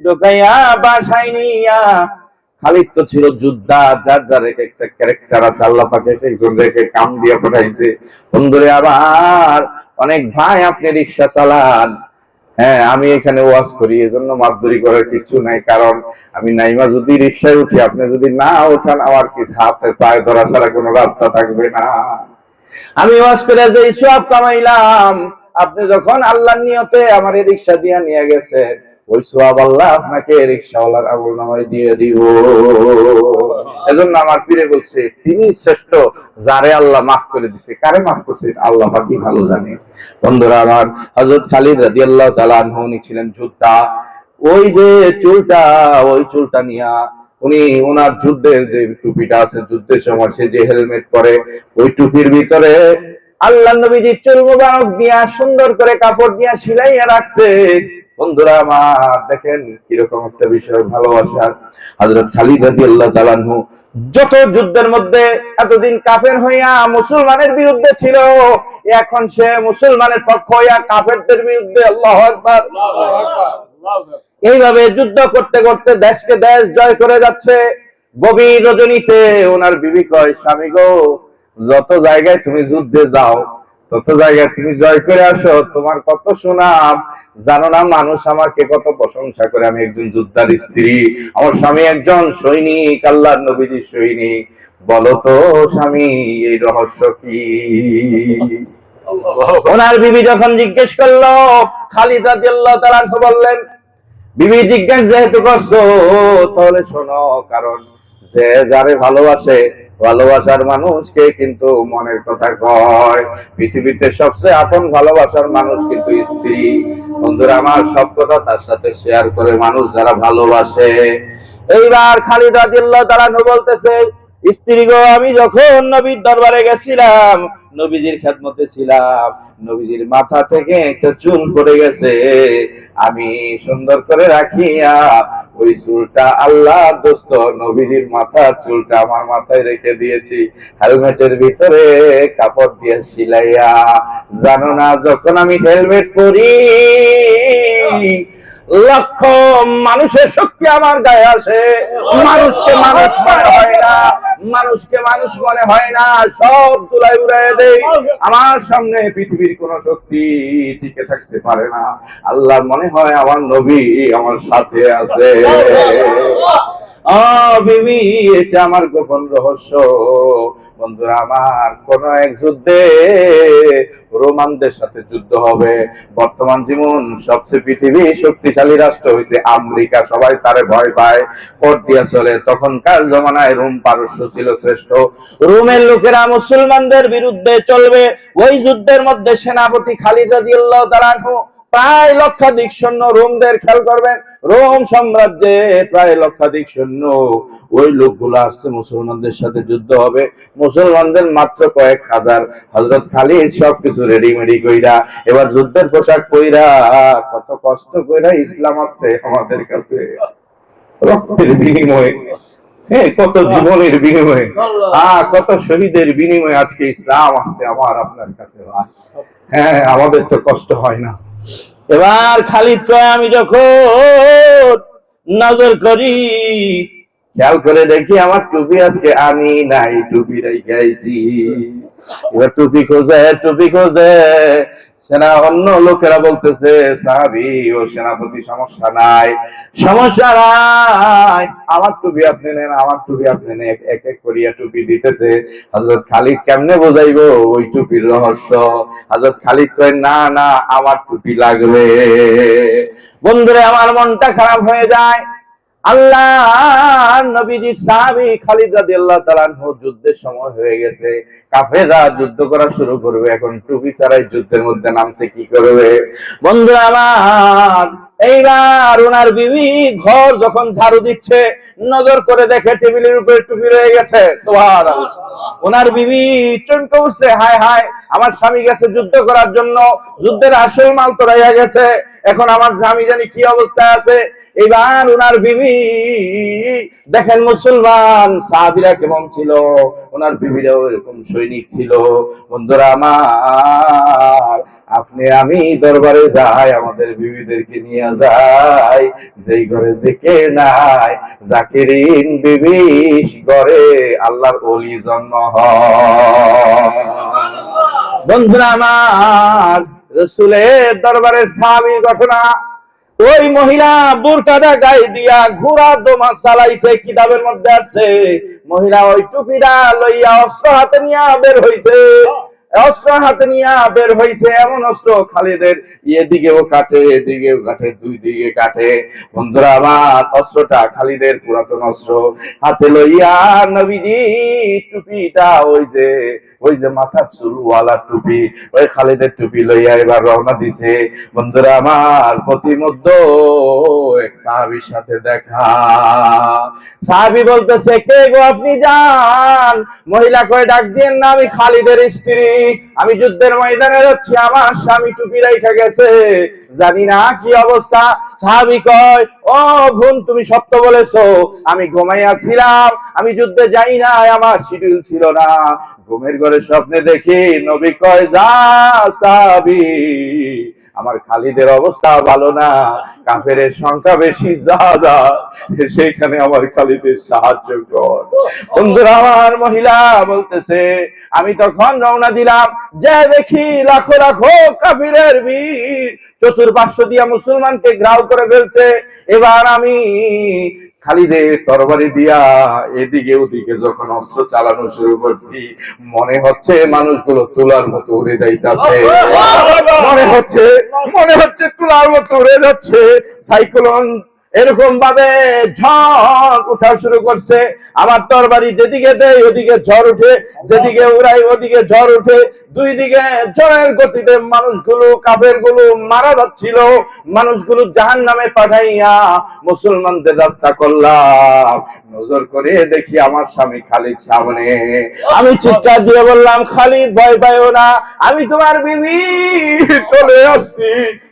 ঢুকাইয়া বাসায় নিয়া। খালিদ তো ছিল যোদ্ধা, যার যার এক একটা ক্যারেক্টার আছে, আল্লাহ পাক একজন রেখে কাম দিয়ে পাঠাইছে। বন্ধুরে আবার অনেক ভাই আপনি রিক্সা চালান, হ্যাঁ আমি এখানে ওয়াজ করি, এজন্য মাতবরি করার কিছু নাই। কারণ আমি নাইমা যদি রিক্সায় উঠি, আপনি যদি না ওঠান, আমার কি হাতে পায়ে ধরা ছাড়া কোনো রাস্তা থাকবে না। আমি ওয়াজ করে যে সব কামাইলাম, আপনি যখন আল্লাহর নিয়তে আমার এই রিক্সা দিয়া নিয়ে গেছেন, ওই সওয়াব আল্লাহ আপনাকে রিক্সাওয়ালার আমলনামায় দিয়ে দিব। এজন্য আমার পীরে বলছে তিনি শ্রেষ্ঠ, যারে আল্লাহ মাফ করে দিছে। কারে মাফ করছে আল্লাহ পাকই ভালো জানে। বন্ধুরা আমার, হযরত খালিদ রাদিয়াল্লাহু তাআলা আনহু উনি ছিলেন যোদ্ধা। ওই যে চুলটা, ওই চুলটা নিয়া উনি ওনার যুদ্ধের যে টুপিটা আছে, যুদ্ধের সময় সে যে হেলমেট পরে, ওই টুপির ভিতরে আল্লাহ নবীজি চুল মোবারক দিয়া সুন্দর করে কাপড় দিয়া সিলাইয়া রাখছে। বন্ধুরা আমার দেখেন কিরকম একটা বিষয়, ভালোবাসা। হযরত খালিদ রাদিয়াল্লাহু তাআলা আনহু যত যুদ্ধের মধ্যে এতদিন কাফের হইয়া মুসলমানের বিরুদ্ধে ছিল, এখন সে মুসলমানের পক্ষ হইয়া কাফেরদের বিরুদ্ধে। আল্লাহু আকবার। এইভাবে যুদ্ধ করতে করতে দেশকে দেশ জয় করে যাচ্ছে। গভীর রজনীতে ওনার বিবি কয়, স্বামী গো, যত জায়গায় তুমি যুদ্ধে যাও, তত জায়গায় তুমি জয় করে আসো, তোমার কত সুনাম জানো না? মানুষ আমাকে কত প্রশংসা করে, আমি একজন যোদ্ধার স্ত্রী, আমার স্বামী একজন সৈনিক, আল্লাহর নবীজির সৈনিক। বলো তো স্বামী, এই রহস্য কি? ওনার বিবি যখন জিজ্ঞেস করলো, খালিদ রাদিয়াল্লাহু তাআলা বললেন, বিবি জিজ্ঞেস যেহেতু করছো তাহলে শোনো, কারণ যে যারে ভালোবাসে, ভালোবাসার মানুষকে কিন্তু মনের কথা কয়। পৃথিবীতে সবচেয়ে আপন ভালোবাসার মানুষ কিন্তু স্ত্রী। বন্ধুরা আমার, সব কথা তার সাথে শেয়ার করে মানুষ যারা ভালোবাসে। এইবার খালিদ রাদিয়াল্লাহু তাআলা বলতেছে, স্ত্রী গো, আমি যখন নবীর দরবারে গেছিলাম, নবীজির খেদমতে ছিলাম, নবীজির মাথা থেকে একটা চুল পড়ে গেছে, আমি সুন্দর করে রাখিয়া ওই চুলটা আল্লাহর দোস্ত নবীজির মাথার চুলটা আমার মাথায় রেখে দিয়েছি, হেলমেটের ভিতরে কাপড় দিয়ে সিলাইয়া। জানো না, যখন আমি হেলমেট পরি, লক্ষ মানুষের শক্তি আমার গায়ে আসে, মানুষকে মানুষ মনে হয় না, মানুষকে মানুষ মনে হয় না, সব তুলাই উড়াই দেই। আমার সামনে পৃথিবীর কোন শক্তি টিকে থাকতে পারে না। আল্লাহ মনে হয় আমার নবী আমার সাথে আছে। বিবি, এটা আমার গোপন রহস্য। বন্ধুরা আমার, কোন এক যুদ্ধে রোমানদের সাথে যুদ্ধ হবে। বর্তমান জীবন সবচেয়ে পৃথিবী শক্তিশালী রাষ্ট্র হয়েছে আমেরিকা, সবাই তারে ভয় পায়, পথ দিয়া চলে। তখনকার জমানায় রোম পারস্য ছিল শ্রেষ্ঠ। রোমের লোকেরা মুসলমানদের বিরুদ্ধে চলবে। ওই যুদ্ধের মধ্যে সেনাপতি খালিদ রাদিয়াল্লাহু তাআলা আনহু প্রায় লক্ষাধিক সৈন্য, রোমদের খেয়াল করবেন, রোম সাম্রাজ্যে প্রায় লক্ষাধিক সৈন্য, ওই লোকগুলো আসছে মুসলমানদের সাথে যুদ্ধ হবে। মুসলমানদের মাত্র কয়েক হাজার। হযরত খালিদ সবকিছু রেডিমেডি কইরা, এবার যুদ্ধের পোশাক পইরা, কত কষ্ট কইরা ইসলাম আসছে আমাদের কাছে, রক্তের বিনিময়ে, কত জীবনের বিনিময়ে, কত শহীদের বিনিময়ে আজকে ইসলাম আসছে আমার আপনার কাছে। হ্যাঁ, আমাদের তো কষ্ট হয় না। এবার খালিদ কয়, আমি যখন নজর করি, খেয়াল করে দেখি আমার টুপি আজকে আনি নাই, টুপি রেখে আইছি। এবার টুপি খোঁজে সেনা, অন্য লোকেরা বলতেছে সাহাবী ও সেনাপতি সমস্যা নাই, আমার টুপি আপনি নেন, আমার টুপি আপনি নেন, এক এক করিয়া টুপি দিতেছে। হযরত খালিদ কেমনে বোঝাইবো ওই টুপির রহস্য? হযরত খালিদ কয়, না না, আমার টুপি লাগবে। বন্ধুরা, আমার মনটা খারাপ হয়ে যায়। আল্লাহ নবীজি সাহাবী খালিদ রাদিয়াল্লাহু তাআলা আনহু, যুদ্ধের সময় হয়ে গেছে, কাফেররা যুদ্ধ করা শুরু করবে। এখন টুপি ছাড়াই যুদ্ধের মধ্যে নামছে, কি করবে? বন্ধুরা আমার, এইবার ওনার বিবি ঘর যখন ঝাড়ু দিচ্ছে, নজর করে দেখে টেবিলের উপরে টুপি রয়ে গেছে। সুবহানাল্লাহ। ওনার বিবি চমকে উঠছে, হায় হায়, আমার স্বামী গেছে যুদ্ধ করার জন্য, যুদ্ধের আসল মাল তো রয়ে গেছে, এখন আমার স্বামী জানি কি অবস্থায় আছে। এবার ওনার বিবি দেখেন মুসলমান সাহাবীরা কেমন ছিল, ওনার বিবিরাও এরকম সৈনিক ছিল। বন্ধুরা আমার, আপনি আমি দরবারে যাই, আমাদের বিবিদেরকে নিয়ে যাই, যেই ঘরে জিকির নাই, জাকিরিন বিবি ঘরে আল্লাহর ওলি জন্ম হয়। বন্ধুরা আমার, রাসূলের দরবারে সাহাবীর ঘটনা। ওই মহিলা বুরকাটা গায়ে দিয়া ঘোড়া দোমা চালাইছে, কিতাবের মধ্যে আছে। মহিলা ওই টুপিটা লইয়া অস্ত্র হাতে নিয়ে বের হইছে, এমন অস্ত্র খালিদের এদিকেও কাটে, এদিকেও কাটে, দুই দিকে কাটে। বন্ধুরা আমার, অস্ত্রটা খালিদের পুরাতন অস্ত্র, হাতে লইয়া নবীজি টুপিটা, ওই যে মাথার চুলওয়ালা টুপি, ওই খালিদের টুপি লইয়া এবার রওনা দিছে। বন্ধুরা আমার, প্রতিমধ্যে এক সাহাবীর সাথে দেখা। সাহাবী বলতেছে, কে গো আপনি? যান। মহিলা কয়, ডাক দিয়েন না, আমি খালিদের স্ত্রী, আমি যুদ্ধের ময়দানে যাচ্ছি, আমার স্বামী টুপি রাইখা গেছে, জানি না কি অবস্থা। সাহাবী কয়, ও বোন, তুমি সত্য বলেছো, আমি ঘুমাইয়াছিলাম, আমি যুদ্ধে যাই না, আমার শিডিউল ছিল না। ঘুমের ঘরে স্বপ্নে দেখি নবী কয়, যা সাহাবী, আমার খালিদের অবস্থা ভালো না, কাফেরের সংখ্যা বেশি, যা যা সেখানে আমার খালিদের সাহায্য কর। বন্ধুরা আমার, মহিলা বলতেছে, আমি তখন রওনা দিলাম, যে দেখি লাখো লাখো কাফিরের বীর চতুর্পার্শ্ব দিয়া মুসলমানকে ঘেরাও করে ফেলছে। এবার আমি খালিদের তরবারি দিয়া এদিকে ওদিকে যখন অস্ত্র চালানো শুরু করছি, মনে হচ্ছে মানুষগুলো তুলার মতো উড়ে যাইতাছে, মনে হচ্ছে তুলার মতো উড়ে যাচ্ছে। সাইক্লোন এরকম ভাবে ঝড় উঠা শুরু করছে। আমার তরবারি যেদিকে দেয় ওদিকে ঝড় উঠে, যেদিকে উড়াই ওদিকে ঝড় উঠে। দুই দিকে ঝড়ের গতিতে মানুষগুলো, কাফেরগুলো মারা যাচ্ছিল। মানুষগুলো জাহান্নামে পাঠাইয়া মুসলমানদের রাস্তা করলাম। নজর করে দেখি আমার স্বামী খালিদ সামনে। আমি চিৎকার দিয়ে বললাম, খালিদ ভয় পাইও না, আমি তোমার বিবি, চলে আসছি।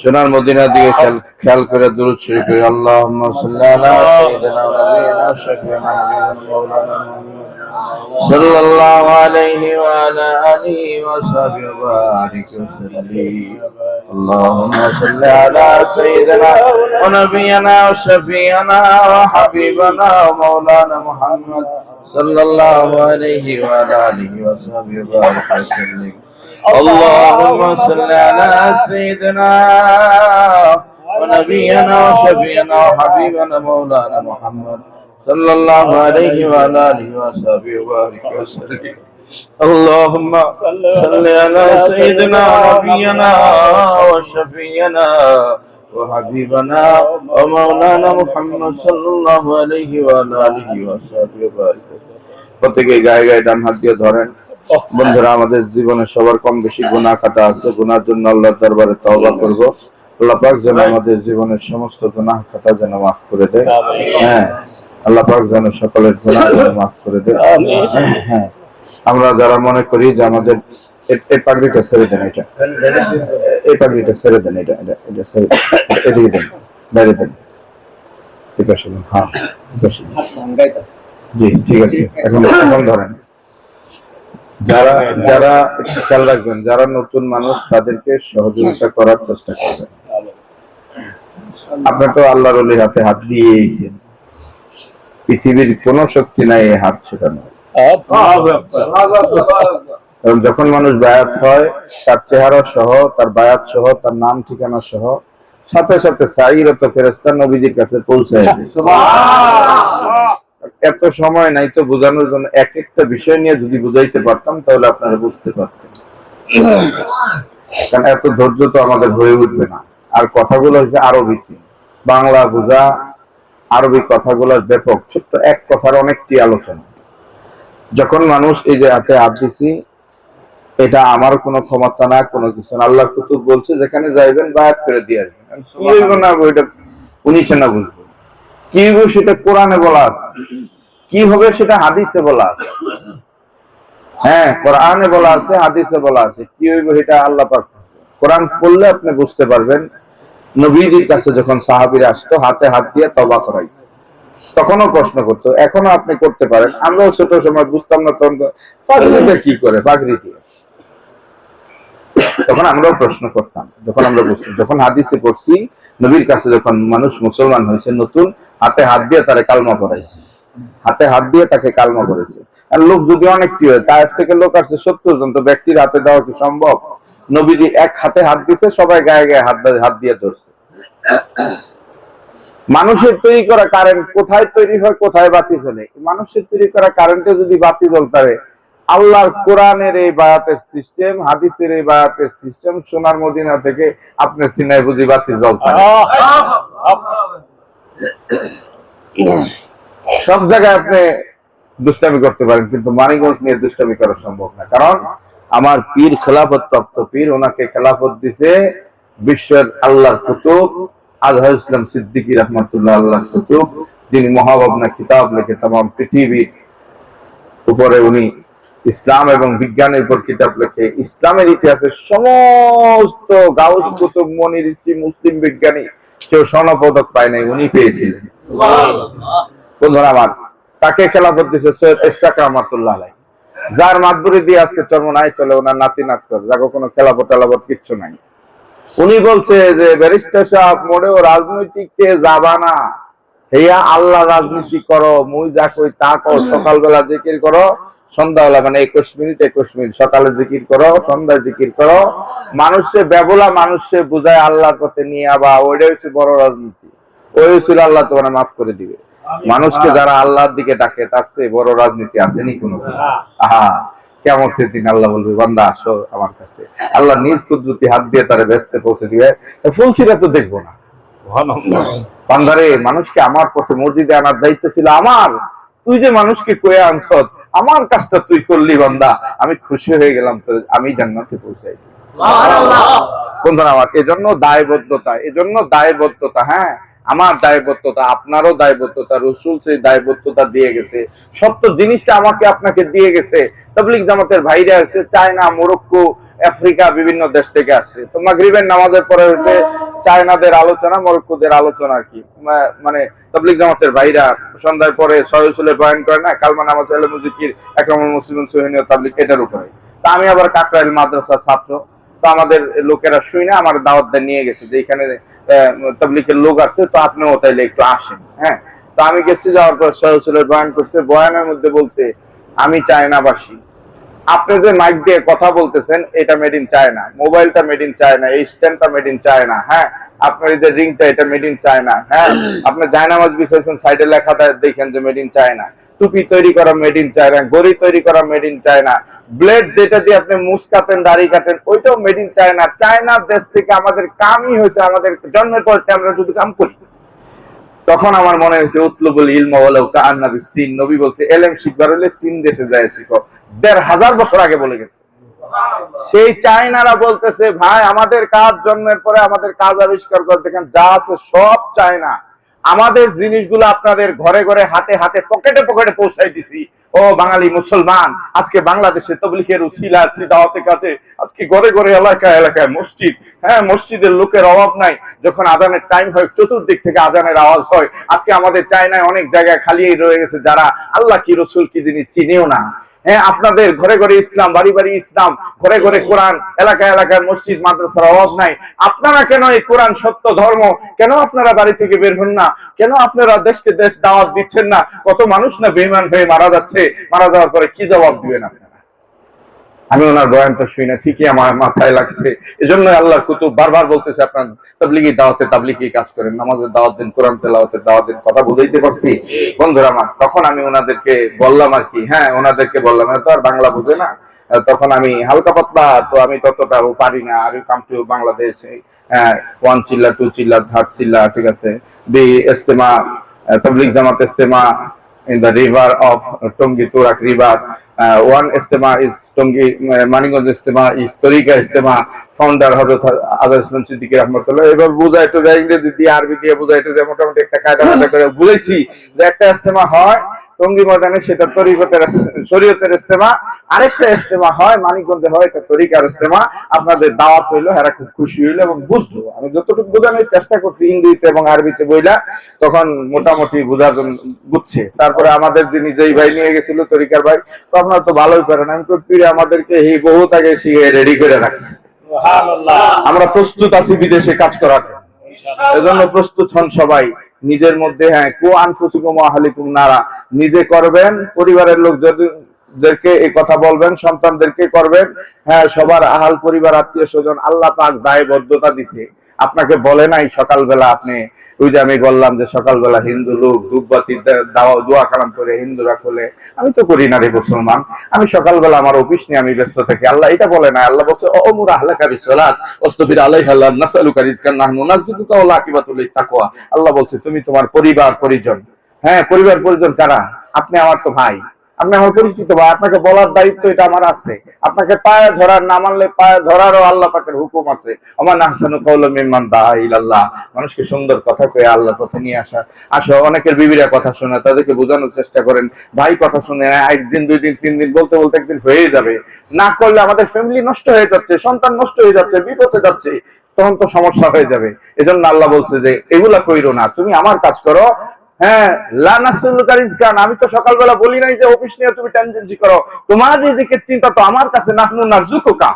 সোনার মদিনা দিকে খেয়াল করে দুরূদ শরীফ পড়ি। আল্লাহুম্মা সাল্লি আলা সাইয়্যিদিনা ওয়া নাবিয়িনা শাফিঈনা মাওলানা সাল্লাল্লাহু আলাইহি ওয়া আলা আলিহি ওয়া সাহবিহি ওয়া বারিক ওয়া সাল্লিম। আল্লাহুম্মা সাল্লি আলা সাইয়্যিদিনা ওয়া নাবিয়িনা ওয়া শাফিঈনা ওয়া হাবিবানা ওয়া মাওলানা মুহাম্মদ সাল্লাল্লাহু আলাইহি ওয়া আলা আলিহি ওয়া সাহবিহি ওয়া বারিক ওয়া সাল্লিম। اللهم صل على سيدنا ونبينا وشفينا وحبيبنا مولانا محمد صلى الله عليه وعلى اله وصحبه وبارك وسلم. اللهم صل على سيدنا ونبينا وشفينا وحبيبنا ومولانا محمد صلى الله عليه وعلى اله وصحبه وبارك وسلم. প্রত্যেকে গায়ে গায়ে ডান হাত দিয়ে ধরেন। বন্ধুরা, আমাদের জীবনে সবার কম বেশি গুনাহ খাতা আছে। গুনার জন্য আল্লাহর দরবারে তওবা করব। আল্লাহ পাক যেন আমাদের জীবনের সমস্ত গুনাহ খাতা যেন মাফ করে দেয়। হ্যাঁ, আল্লাহ পাক যেন সকলের গুনাহ মাফ করে দেয়। হ্যাঁ, আমরা যারা মনে করি যে আমাদের এই পাগড়িটা ছেড়ে দেন, এই পাগড়িটা ছেড়ে দেন, এটা ছেড়ে এদিকে দেন, বাইরে দেন, ঠিক আছে? হ্যাঁ, জি ঠিক আছে। এখন ধরেন। যারা যারা খেয়াল রাখবেন, যারা নতুন মানুষ তাদেরকে সহযোগিতা করার চেষ্টা করবেন। আপনার তো আল্লাহর ওলির হাতে হাত দিয়েছেন, পৃথিবীর কোন শক্তি নাই এই হাত ছোটানো। কারণ যখন মানুষ বায়াত হয়, তার চেহারা সহ, তার বায়াত সহ, তার নাম ঠিকানা সহ সাথে সাথে সাইরত ফেরেশতা নবীজির কাছে পৌঁছায়। এত সময় নাই তো বোঝানোর জন্য। এক একটা বিষয় নিয়ে যদি বুঝাইতে পারতাম তাহলে আপনারা বুঝতে পারতেন। কারণ এত ধৈর্য তো আমাদের হয়ে উঠবে না। আর কথাগুলো হচ্ছে আরবিতে, বাংলা বোঝা, আরবি কথাগুলোর ব্যাপক। ছোট্ট এক কথার অনেকটি আলোচনা। যখন মানুষ এই যে হাতে হাত দিছি, এটা আমার কোনো ক্ষমতা না, কোনো কিছু না। আল্লাহ কুতুব বলছে যেখানে যাইবেন বায়াত করে দিয়ে আসবেন। কি হইব না ওইটা উনি সেনা বুঝবো। কি হইব সেটা কোরআনে বলা আছে, কি হবে সেটা হাদিসে বলা আছে। হ্যাঁ, কোরআনে বলা আছে, হাদিসে বলা আছে, কি হইব এটা আল্লাহ পাক। কোরআন পড়লে আপনি বুঝতে পারবেন। নবীজির কাছে যখন সাহাবীরা আসতো, হাতে হাত দিয়ে তওবা করাইতো, তখনও প্রশ্ন করতো, এখনো আপনি করতে পারেন। আমরাও ছোট সময় বুঝতাম না তখন, পাগড়িটা কি করে, পাগড়ি দিয়ে, তখন আমরাও প্রশ্ন করতাম। যখন আমরা বুঝতাম, যখন হাদিসে পড়ছি, নবীর কাছে যখন মানুষ মুসলমান হয়েছে নতুন, হাতে হাত দিয়ে তারে কালমা পড়াইছে, হাতে হাত দিয়ে তাকে কালমা করেছে। আর লোক যদি অনেকটি হয়, তার থেকে লোক আসছে 70 জন, তো ব্যক্তির হাতে দেওয়া কি সম্ভব? নবীজি এক হাতে হাত দিছে, সবাই গায়ে গায়ে হাত দিয়ে ধরছে। মানুষের তৈরি করা কারেন্ট কোথায় তৈরি হয়, কোথায় বাতি চলে? মানুষের তৈরি করা কারেন্টে যদি বাতি জ্বলতে, আল্লাহর কোরআনের এই বায়াতের সিস্টেম, হাদিসের এই বায়াতের সিস্টেম, সোনার মদিনা থেকে আপনি সিনাই বুঝি বাতি জ্বলতে। সব জায়গায় আপনি দুষ্টামি করতে পারেন, কিন্তু মানিকগঞ্জ নিয়ে দুষ্টামি করা সম্ভব না। কারণ আমার পীর খেলাফত প্রাপ্ত পীর, ওনাকে খেলাফত দিছে বিশ্বের আল্লাহর কুতুব আজহার ইসলাম সিদ্দিকী রহমাতুল্লাহ আল্লাহর কুতুব, যিনি মহাভাবনা কিতাব লিখে তাম পৃথিবীর উপরে উনি ইসলাম এবং বিজ্ঞানের উপর কিতাব লেখে। ইসলামের ইতিহাসের সমস্ত গাউস কুতুব মনি ঋষি মুসলিম বিজ্ঞানী কেউ স্বর্ণপদক পায় নাই, উনি পেয়েছিলেন। বন্ধুরা আমার, তাকে খেলাফত দিছে সৈয়দ ইসহাক রহমাতুল্লাহ আলাইহি, যার মাতবুরি দিয়ে আজকে চরমনাই চলে, ওনার নাতি নাত করে, যাকে কোনো খেলাফত টেলাফত কিচ্ছু নাই। উনি বলছে যে ব্যারিস্টার সাহেব মোড়েও রাজনৈতিককে যাবা না, হেয়া আল্লাহ রাজনীতি করো, মুই যা কই তা কর, সকালবেলা জিকির করো, সন্ধ্যাবেলা মানে 21 মিনিট 21 মিনিট সকালে জিকির করো, সন্ধ্যায় জিকির করো, মানুষে বেবলা মানুষে বুঝায় আল্লাহর পথে নিয়ে আবা, ওইটাই হচ্ছে বড় রাজনীতি। ওই ছিল আল্লাহ তোমার মাফ করে দিবে। মানুষকে যারা আল্লাহর দিকে ডাকে, তার চেয়ে বড় রাজনীতি আসেনি কোনো? আহা, কিয়ামতের দিন আল্লাহ বলবে, বান্দা আসো আমার কাছে। আল্লাহ নিজ কুদরতি হাত দিয়ে তারে ব্যস্তে পৌঁছে দিবে। ফুলছিরা তো দেখবো না। বান্দারে, মানুষকে আমার পথে মসজিদে আনার দায়িত্ব ছিল আমার, তুই যে মানুষকে কয়ে আনছ, আমার কাজটা তুই করলি বান্দা, আমি খুশি হয়ে গেলাম, তো আমি জান্নাতে পৌঁছাই। বন্ধুরা আমার, এজন্য দায়বদ্ধতা, হ্যাঁ, আমার দায়বদ্ধতা, আপনারও দায়বদ্ধতা, রসুল সেই দায়বদ্ধতা দিয়ে গেছে। সত্য জিনিসটা আমাকে আপনাকে দিয়ে গেছে। তাবলীগ জামাতের ভাইরা আছে চায়না, মরক্কো, আফ্রিকা, বিভিন্ন দেশ থেকে আসছে। তো মাগরিবের নামাজের পরে হচ্ছে চায়নাদের আলোচনা, মরক্কোদের আলোচনা, আর কি মানে তাবলীগ জামাতের ভাইরা সন্ধ্যার পরে সহিহুলের বয়ান করে না, কালমা নামাজ, ইলমু জিকির, একরামুল মুসলিমিন সুহানীয় তাবলীগ, এটার উপরে। তা আমি আবার কাকরাইল মাদ্রাসার ছাত্র, তো আমাদের লোকেরা শুই না, আমার দাওয়াত নিয়ে গেছে যে এখানে তাবলীগের লোক আছে, তো আপনিও তাইলে একটু আসেন। হ্যাঁ, তো আমি গেছি, যাওয়ার পর সহিহুলের বয়ান করছে। বয়ানের মধ্যে বলছে, আমি চায়নাবাসী, আপনি যে মাইক দিয়ে কথা বলতেছেন এটা মেড ইন চায়না, মোবাইলটা মেড ইন চায়না, এই স্ট্যান্ডটা মেড ইন চায়না, হ্যাঁ, আপনার এই যে রিংটা এটা মেড ইন চায়না, হ্যাঁ, আপনি জায়নামাজ বিছাইছেন সাইডে লেখা দেখেন যে মেড ইন চায়না, টুপি তৈরি করা মেড ইন চায়না, গড়ি তৈরি করা মেড ইন চায়না, ব্লেড যেটা দিয়ে আপনি মুছ কাটেন, দাড়ি কাটেন, ওইটাও মেড ইন চায়না। চায়নার দেশ থেকে আমাদের কামই হয়েছে, আমাদের জন্মের পর আমরা যদি কাম করি। তখন আমার মনে হয়েছে উতলুবুল ইলম ওয়ালাউ কাআন্না বিসিন, নবী বলছে এলেম শিখবার হলে চীন দেশে যায় শিখো, 1500 বছর আগে বলে গেছে। সেই চায়নারা বলতেছে, ভাই আমাদের কাজ জন্মের পরে আমাদের কাজ আবিষ্কার করে দেখেন, যা আছে সব চায়না, আমাদের জিনিসগুলো আপনাদের ঘরে ঘরে হাতে হাতে পকেটে পকেটে পৌঁছাই দিছি। ও বাঙালি মুসলমান, আজকে বাংলাদেশে তাবলীগের উসিলা আছে, দাওয়াতের কাছে আজকে ঘরে ঘরে এলাকায় এলাকায় মসজিদ, হ্যাঁ, মসজিদের লোকের অভাব নাই। যখন আজানের টাইম হয় চতুর্দিক থেকে আজানের আওয়াজ হয়। আজকে আমাদের চায়নায় অনেক জায়গায় খালি রয়ে গেছে, যারা আল্লাহ কি রসুল কি জিনিস চিনেও না। হ্যাঁ, আপনাদের ঘরে ঘরে ইসলাম, বাড়ি বাড়ি ইসলাম, ঘরে ঘরে কোরআন, এলাকায় এলাকায় মসজিদ মাদ্রাসার অভাব নাই। আপনারা কেন এই কোরআন সত্য ধর্ম, কেন আপনারা বাড়ি থেকে বের হন না? কেন আপনারা দেশকে দেশ দাওয়াত দিচ্ছেন না? কত মানুষ না বেঈমান হয়ে মারা যাচ্ছে, মারা যাওয়ার পরে কি জবাব দিবেন আপনারা? আমি ওনার বয়ানটা শুই না, ঠিকই আমার মাথায় লাগছে। এজন্য আল্লাহর কুতুব বারবার বলতেছে, আপনার তাবলীগী দাওয়াতে তাবলীগী কাজ করেন, নামাজের দাওয়াত দেন, কোরআন তেলাওয়াতের দাওয়াত দেন। কথা বুঝাইতে পারছি বন্ধুরা আমার? তখন আমি ওনাদেরকে বললাম আর কি, হ্যাঁ, ওনাদেরকে বললাম, তো আর বাংলা বুঝে না, তখন আমি হালকা পাতলা, তো আমি ততটাও পারি না। আর কাম টু বাংলাদেশ, 1 চিল্লা 2 চিল্লা 3 চিল্লা, ঠিক আছে, দি ইস্তেমা, তাবলীগ জামাত ইস্তেমা in the river of Tongi Turak river. One Istema is Tongi, Maniganj Istema is Torika Istema, founder Hazrat Azhar Islam Siddiqui Rahmatullah. এবার বুঝাই তো যায়, ইংরেজি দিয়ে আরবি দিয়ে বুঝাই তো যায়, মোটামুটি একটা কায়দা করে বুঝাইছি যে একটা ইস্তেমা হয়, তো টঙ্গী ময়দানে সেটা শরীয়তের ইস্তেমা। আরেকটা ইস্তেমা হয় মানিকগঞ্জে, হয় এটা তরিকার ইস্তেমা। আপনাদের দাওয়াত হইলো, এরা খুব খুশি হইলো এবং বুঝলো। আমি যতটুকু বোঝানোর চেষ্টা করছি ইংরেজিতে এবং আরবিতে বইলা, তখন মোটামুটি বোঝার জন্য বুঝছে। তারপরে আমাদের যিনি যেই ভাই নিয়ে গেছিল তরিকার ভাই, তো আপনারা তো ভালোই পারেন, আমি তো পীরে আমাদেরকে এই বহুত আগে শিখে রেডি করে রাখছি। আমরা প্রস্তুত আছি বিদেশে কাজ করার জন্য, এজন্য প্রস্তুত হন সবাই নিজের মধ্যে। হ্যাঁ, কু আনফুসিকুম ওয়া আহলিকুম নারা, নিজে করবেন, পরিবারের লোকদেরকে এই কথা বলবেন, সন্তানদেরকে করবেন। হ্যাঁ, সবার আহাল পরিবার আত্মীয় স্বজন আল্লাহ পাক দায়বদ্ধতা দিছে। আপনাকে বলে নাই সকালবেলা আপনি, ওই যে আমি বললাম যে সকালবেলা হিন্দু লোক ধূপবাতি দোয়া কালাম করে হিন্দুরা খোলে, আমি তো করি না রে মুসলমান। আমি সকালবেলা আমার অফিস নিয়ে আমি ব্যস্ত থাকি। আল্লাহ এটা বলে না। আল্লাহ বলছে ওমুর আহলাকা বিসসালাত ওয়াসতাবির আলাইহা লা নাসআলুকা রিজকান নাহনু নারযুকুকা ওয়া আকিবাতুল তাকওয়া। আল্লাহ বলছে তুমি তোমার পরিবার পরিজন, হ্যাঁ পরিবার পরিজন কারা? আপনি আমার তো ভাই, আপনি আমার পরিচিত ভাই, আপনাকে বলার দায়িত্ব এটা আমার আছে। আপনাকে পায়ে ধরার, না মানলে পায়ে ধরারও আল্লাহ পাকের হুকুম আছে। ওমান আহসানু কাওলাম মিম্মান দাআ ইলাল্লাহ, মানুষকে সুন্দর কথা কয়ে আল্লাহর পথে নিয়ে আসা। আসো, অনেকের বিবিরা কথা শোনা, তাদেরকে বোঝানোর চেষ্টা করেন। ভাই কথা শুনে একদিন, 2 দিন, 3 দিন বলতে বলতে একদিন হয়ে যাবে। না করলে আমাদের ফ্যামিলি নষ্ট হয়ে যাচ্ছে, সন্তান নষ্ট হয়ে যাচ্ছে, বিপদে যাচ্ছে, তখন তো সমস্যা হয়ে যাবে। এজন্য আল্লাহ বলছে যে এগুলা কইরো না, তুমি আমার কাজ করো। হ্যাঁ, লা নাসআলুকা রিজকান, আমি তো সকালবেলা বলি নাই যে অফিস নিয়ে তুমি টেনশন করো, তোমার রিজিকের চিন্তা তো আমার কাছে, নাহনু নারযুকুকা।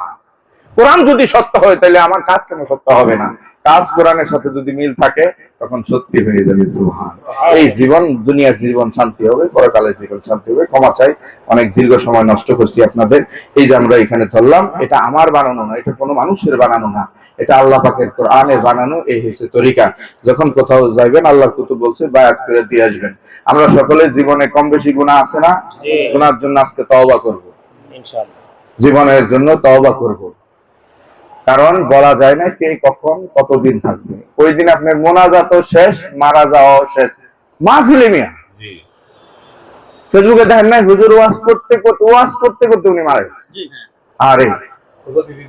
কোরআন যদি সত্য হয় তাহলে আমার কাজ কেন সত্য হবে না? কাজ কোরআনের সাথে যদি মিল থাকে তখন সত্যি হয়ে যাবে। সুবহান। এই জীবন, দুনিয়ার জীবন শান্তি হবে, পরকালের জীবন শান্তি হবে। ক্ষমা চাই, অনেক দীর্ঘ সময় নষ্ট করছি আপনাদের। এই যে আমরা এখানে ধরলাম, এটা আমার বানানো না, এটা কোনো মানুষের বানানো না, এটা আল্লাহ পাকের কোরআনের বানানো। এই হচ্ছে তরিকা। যখন কোথাও যাইবেন আল্লাহর কুতুব বলছে বায়াত করে দিয়ে আসবেন। আমরা সকলের জীবনে কম বেশি গুনাহ আছে না? গুনার জন্য আজকে তওবা করব ইনশাআল্লাহ, জীবনের জন্য তওবা করব। কারণ বলা যায় না কে কখন কতদিন থাকবে। ওই দিন আপনার মোনাজাত শেষ, মারা যাওয়াও শেষ। মাহফিলে মিয়া ফেসবুকে দেখেন নাই, হুজুর ওয়াজ করতে করতে উনি মারা গেছে। আরে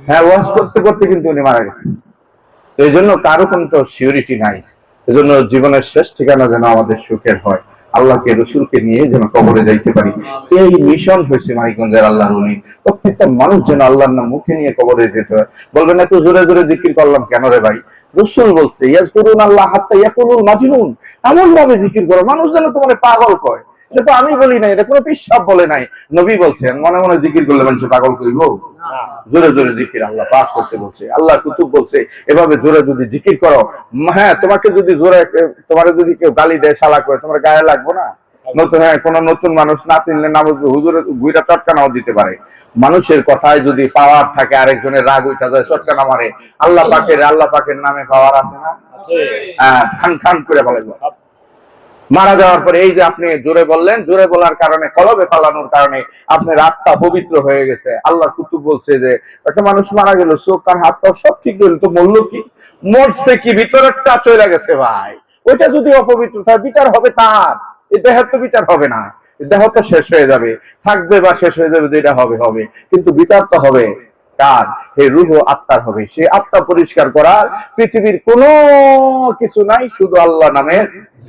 হ্যাঁ, ওয়াজ করতে করতে কিন্তু উনি মারা গেছে। এই জন্য কারো কিন্তু সিউরিটি নাই। এজন্য জীবনের শেষ ঠিকানা যেন আমাদের সুখের হয়, আল্লাহকে রসুলকে নিয়ে যেন কবরে যাইতে পারি। এই মিশন হয়েছে মানিকগঞ্জের আল্লাহর ওলি। প্রত্যেকটা মানুষ যেন আল্লাহর নাম মুখে নিয়ে কবরে যেতে হয়। বলবেন এত জোরে জোরে জিকির করলাম কেন রে ভাই? রসুল বলছে ইয়াজকুরুন আল্লাহ হাত্তা ইয়াকুলুল মাজনুন, এমন ভাবে জিকির করো মানুষ যেন তোমার পাগল কয়। এটা তো আমি বলি নাই, এটা কোনো পিশাব বলে নাই, নবী বলছেন। মনে মনে জিকির করলে মানুষ পাগল কইব? জোরে জোরে জিকির আল্লাহ পাক করতে বলছে, আল্লাহ কুতুব বলছে এভাবে জোরে যদি জিকির করো। হ্যাঁ, তোমাকে যদি জোরে, তোমার যদি কেউ গালি দেয়, শালা করে, তোমার গায়ে লাগবো না? নতুন, হ্যাঁ, কোন নতুন মানুষ না চিনলে না বুঝবে, হুজুরের গুইটা চটকানাও দিতে পারে। মানুষের কথায় যদি পাওয়ার থাকে, আরেকজনের রাগ উঠা যায়, চটকানা মারে। আল্লাহ পাকের নামে পাওয়ার আছে না? হ্যাঁ, খান খান করে বলে। মারা যাওয়ার পরে এই যে আপনি জোরে বললেন, জোরে বলার কারণে, কলবে ফালানোর কারণে আপনার আত্মা পবিত্র হয়ে গেছে। আল্লাহ কুতুব বলছে যে একটা মানুষ মারা গেল, চোখ কান হাত পা সব ঠিক গেল, তো মরলো কি? মরছে কি? ভিতরেরটা চলে গেছে ভাই। ওইটা যদি অপবিত্র থাকে বিচার হবে তার, এই দেহের তো বিচার হবে না। দেহ তো শেষ হয়ে যাবে, থাকবে বা শেষ হয়ে যাবে, যেটা হবে হবে, কিন্তু বিচার তো হবে কার? এই রূহ আত্মার হবে। সে আত্মা পরিষ্কার করার পৃথিবীর কোনো কিছু নাই, শুধু আল্লাহ নামের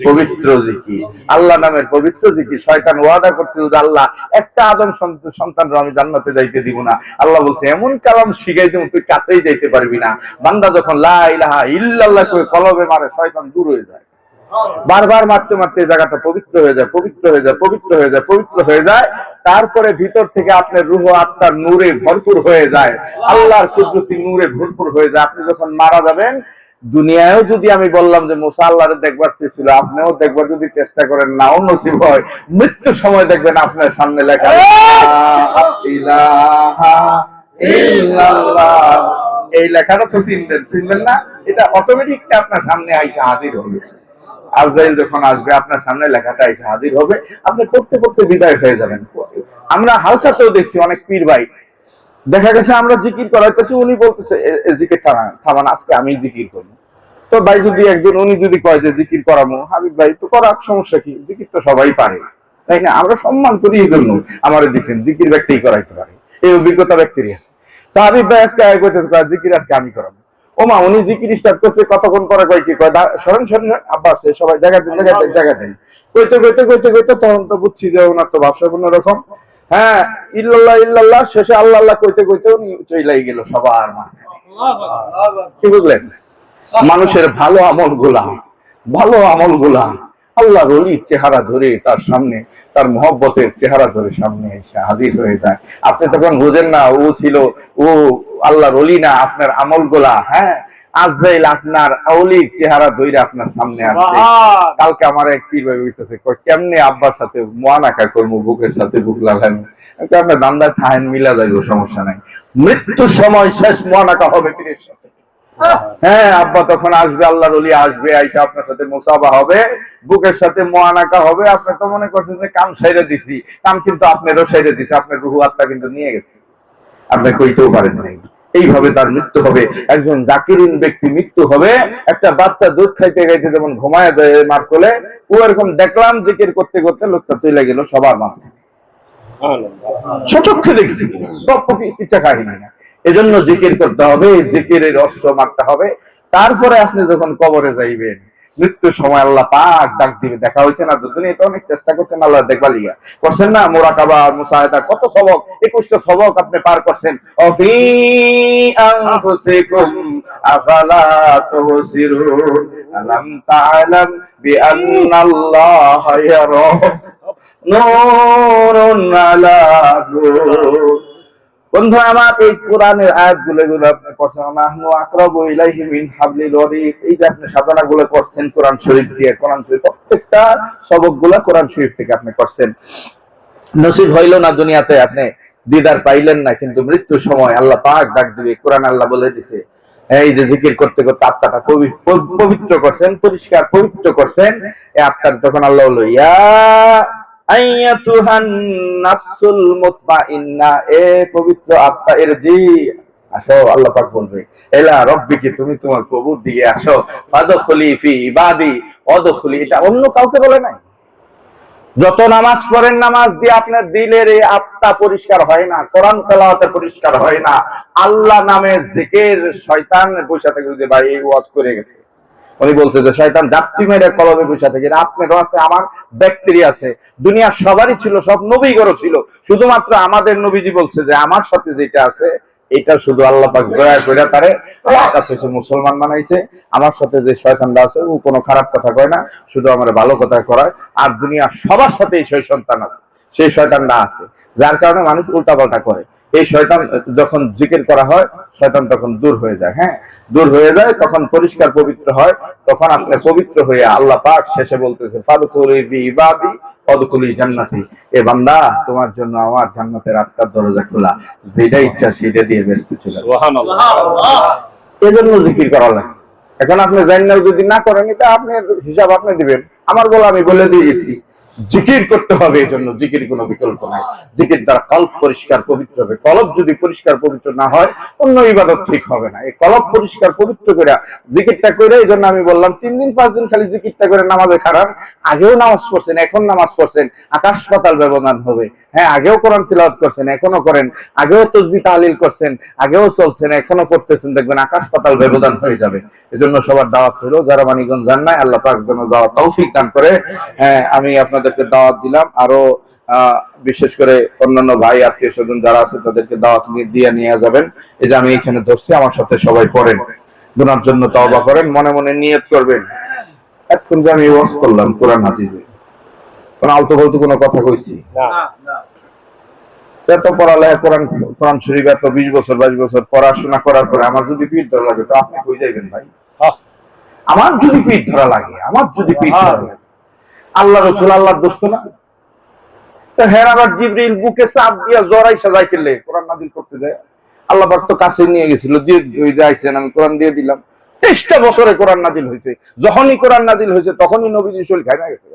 পবিত্র জিকির। আল্লাহ নামের পবিত্র জিকির। শয়তান ওয়াদা করছিল যে আল্লাহ একটা আদম সন্তানরা আমি জান্নাতে যাইতে দিব না। আল্লাহ বলছে এমন কালাম শিখাই দেব তুই কাছেই যাইতে পারবি না। বান্দা যখন লা ইলাহা ইল্লাল্লাহ কয়ে কলবে মারে, শয়তান দূর হয়ে যায়। বারবার মারতে মারতে জায়গাটা পবিত্র হয়ে যায়, পবিত্র হয়ে যায়, পবিত্র হয়ে যায়, পবিত্র হয়ে যায়। তারপরে ভিতর থেকে আপনার রূহ আত্মার নূরে ভরপুর হয়ে যায়, আল্লাহর কুদরতি নূরে ভরপুর হয়ে যায়। আপনি যখন মারা যাবেন, দুনিয়ায়ও যদি আমি বললাম যে মুসা আল্লাহরে দেখবার চেয়েছিল, আপনিও দেখবার যদি চেষ্টা করেন, নাও নসিব হয়, মৃত্যুর সময় দেখবেন আপনার সামনে লেখা ইলাহা ইল্লাল্লাহ। এই লেখাটা তো চিনবেন না? এটা অটোমেটিকলি আপনার সামনে আইসা হাজির হবে। আজরাইল যখন আসবে আপনার সামনে লেখাটা এসে হাজির হবে, আপনি করতে করতে বিদায় হয়ে যাবেন। আমরা হালকাতেও দেখছি অনেক পীর ভাই, দেখা গেছে আমরা জিকির করাইতেছি, উনি বলতেছে জিকির থামান, আজকে আমি জিকির করবো। তো ভাই যদি একজন উনি যদি কয় যে জিকির করাবো, হাবিব ভাই তো করা, সমস্যা কি? জিকির তো সবাই পারে, তাই না? আমরা সম্মান করি, এই জন্য আমার দিচ্ছেন জিকির ব্যক্তি করাইতে পারে, এই অভিজ্ঞতা ব্যক্তিরই আছে। তো হাবিব ভাই আজকে জিকির আজকে আমি করাবো। ও মা উনি জিকির স্টার্ট করছে, কতক্ষণ পরে কয় কি কয় সরেন সরেন আব্বা আসছে, সবাই জায়গা দেন জায়গা দেন জায়গা দেন, কইতে কইতে কইতে কইতে তখন তো বুঝছি যে ওনার তো ভাবসা অন্যরকম। হ্যাঁ, ইল্লাল্লাহ ইল্লাল্লাহ শেষে আল্লাহ আল্লাহ কইতে কইতে উনি চইলাই গেল সবার মাঝখানে। কি বুঝলেন? মানুষের ভালো আমল গুলা আল্লাহর ওলির চেহারা ধরে তার সামনে, তার মহব্বতের চেহারা ধরে সামনে এসে হাজির হয়ে যায়। আপনি তখন বুঝেন না ও ছিল, ও আল্লাহর ওলি না, আপনার আমল গুলা। হ্যাঁ, আজরাইল আপনার ওলির চেহারা ধরে আপনার সামনে আসছে। কালকে আমার এক পীর ভাই বলতেছে কেমনে আব্বার সাথে মুআনাকা করবো, বুকের সাথে বুক লাগানো, আপনার দান্দা থাহেন মিলা যাইব, সমস্যা নাই। মৃত্যুর সময় শেষ মুআনাকা হবে পীরের সাথে। হ্যাঁ, আব্বা তখন আসবে, আল্লাহর ওলি আসবে, আইসা আপনার সাথে মুসাফা হবে, বুকের সাথে মুআনাকা হবে। আপনি তো মনে করছেন যে কাম সাইরে দিছি, কাম কিন্তু আপনারও সাইরে দিছে, আপনার রুহু আত্মা কিন্তু নিয়ে গেছে, আপনি কইতেও পারেন নাই। এইভাবে তার মৃত্যু হবে। একজন জাকিরিন ব্যক্তি মৃত্যু হবে, একটা বাচ্চা দুধ খাইতে খাইতে যেমন ঘুমায় যায় মার কোলে, ও এরকম দেখলাম জিকির করতে করতে লোকটা চলে গেল সবার মাঝখানে। চোখে দেখছি, গপ্প ইচ্ছা কাহিনী না। এজন্য জিকির করতে হবে, জিকিরের অস্ত্র মারতে হবে। তারপরে আপনি যখন কবরে যাইবেন, মৃত্যুর সময় আল্লাহ পাক ডাক দিবে। দেখা হয়েছে না? দুনিয়াতে অনেক চেষ্টা করছেন আল্লাহ দেখবা লিগা, করছেন না? মুরাকাবা, মুসাহাদা, কত সবক, 21টা সবক আপনি পার করছেন। অফি আনফুসিকুম আফালা তুবসিরুন আলাম তা'লাম বিআন্নাল্লাহা ইয়ারা নূরুন আলা নূর। বন্ধু আমার, এই কোরআনের আয়াতগুলো আপনি পড়ছেন, নাহনু আকরাবু ইলাইহি মিন হাবলিল ওয়ারিদ, এই যে আপনি সাধনাগুলো করছেন কোরআন শরীফ দিয়ে, কোরআন শরীফ প্রত্যেকটা সবকগুলো কোরআন শরীফ থেকে আপনি করছেন। নসিব হইল না দুনিয়াতে, আপনি দিদার পাইলেন না, কিন্তু মৃত্যুর সময় আল্লাহ পাক ডাক দিবে। কোরআন আল্লাহ বলে দিছে, এই যে জিকির করতে করতে আত্মাটা পবিত্র করছেন, পরিষ্কার পবিত্র করছেন, এই আত্মার তখন আল্লাহ বলল, ইয়া আইয়াতুহান নাফসুল মুতমাইন্না, এ পবিত্র আত্মা, ইরজি, আসো। আল্লাহ পাক বলবে, এলা রব্বিকি, তুমি তোমার প্রভুর দিকে আসো, ফাদখুলি ফি ইবাদি ওয়াদখুলি। এটা অন্য কাউকে বলে নাই। যত নামাজ পড়েন, নামাজ দিয়ে আপনার দিলের এই আত্মা পরিষ্কার হয় না, কোরআন তেলাওয়াতে পরিষ্কার হয় না, আল্লাহ নামের জিকির, শয়তান বসে থেকে যে ভাই এই ওয়াজ করে গেছে, উনি বলছে যে শয়তান যাত্রী মেরে কলবে বসে থেকে, আপনারও আছে, আমার ব্যক্তিরই আছে, দুনিয়া সবারই ছিল, সব নবীগণও ছিল, শুধুমাত্র আমাদের নবীজি বলছে যে আমার সাথে যেটা আছে এটা শুধু আল্লাহ পাক দয়া করে তারে কাছে সে মুসলমান বানাইছে। আমার সাথে যে শয়তানটা আছে ও কোনো খারাপ কথা কয় না, শুধু আমার ভালো কথা করায়। আর দুনিয়া সবার সাথেই সেই সন্তান আছে, সেই শয়তানটা আছে, যার কারণে মানুষ উল্টাপাল্টা করে। এই শয়তান যখন জিকির করা হয়, শয়তান তখন দূর হয়ে যায়। হ্যাঁ, দূর হয়ে যায়, তখন পরিষ্কার পবিত্র হয়। তখন আপনি পবিত্র হয়ে আল্লাহ পাক শেষে বলতেছে, ফাদখুলি ফি ইবাদি ওয়াদখুলি জান্নাতি, এ বান্দা তোমার জন্য আমার জান্নাতের আটটার দরজা খোলা, যেটা ইচ্ছা সেটা দিয়ে ব্যস্ত ছিল। সুবহানাল্লাহ। এজন্য জিকির করা লাগে। এখন আপনি জান্নাত যদি না করেন, এটা আপনার হিসাব আপনি দিবেন, আমার বলা আমি বলে দিয়েছি। জিকির করতে হবে, এই জন্য জিকির কোনো বিকল্প নাই। জিকির দ্বারা কলব পরিষ্কার পবিত্র হবে। কলব যদি পরিষ্কার পবিত্র না হয়, অন্য ইবাদত ঠিক হবে না। এই কলব পরিষ্কার পবিত্র করে জিকিরটা করে, এই জন্য আমি বললাম 3 দিন 5 দিন খালি জিকিরটা করে নামাজে খারাপ। আগেও নামাজ পড়ছেন, এখন নামাজ পড়ছেন, আকাশ পাতাল ব্যবধান হবে। হ্যাঁ, আগেও কোরআন তিলাওয়াত করছেন, এখনো করেন, আগেও তাসবিহ তাহলিল করছেন, আগেও চলছেন, এখনো করতেছেন, দেখবেন আকাশ পাতাল ব্যবধান হয়ে যাবে। এজন্য সবার দাওয়াত হলো, যারা মানিকগঞ্জ যান নাই, আল্লাহ পাক যেন দাওয়াত তৌফিক দান করে। হ্যাঁ, আমি আপনাদেরকে দাওয়াত দিলাম, আরো বিশেষ করে অন্যান্য ভাই আত্মীয় স্বজন যারা আছে তাদেরকে দাওয়াত দিয়ে নিয়ে যাবেন। এই যে আমি এখানে ধরছি, আমার সাথে সবাই পড়েন, গুনার জন্য তওবা করেন, মনে মনে নিয়ত করবেন। এখন যে আমি ওয়াজ করলাম কোরআন হাদিসে, কোন আলতু ফালতু কোনো কথা কইছি না? এত পড়ালেখা, কোরআন শরীফ এত 20 বছর 22 বছর পড়াশোনা করার পরে আমার যদি পিঠ ধরা লাগে, তো আপনি কই যাবেন ভাই? আমার যদি পিঠ ধরা লাগে, আল্লাহ রাসূল আল্লাহর দোস্ত না? তো হের আবার জিবরিল বুকে চাপ দিয়া জড়াই সাজাই খেলে কোরআন নাযিল করতে যায়। আল্লাহ পাক তো কাছে নিয়ে গেছিল, দিয়ে যাইছেন, আমি কোরআন দিয়ে দিলাম। 23টা বছরে কোরআন নাযিল হয়েছে। যখনই কোরআন নাযিল হয়েছে তখনই নবীজি শরীর খায় না গেছে।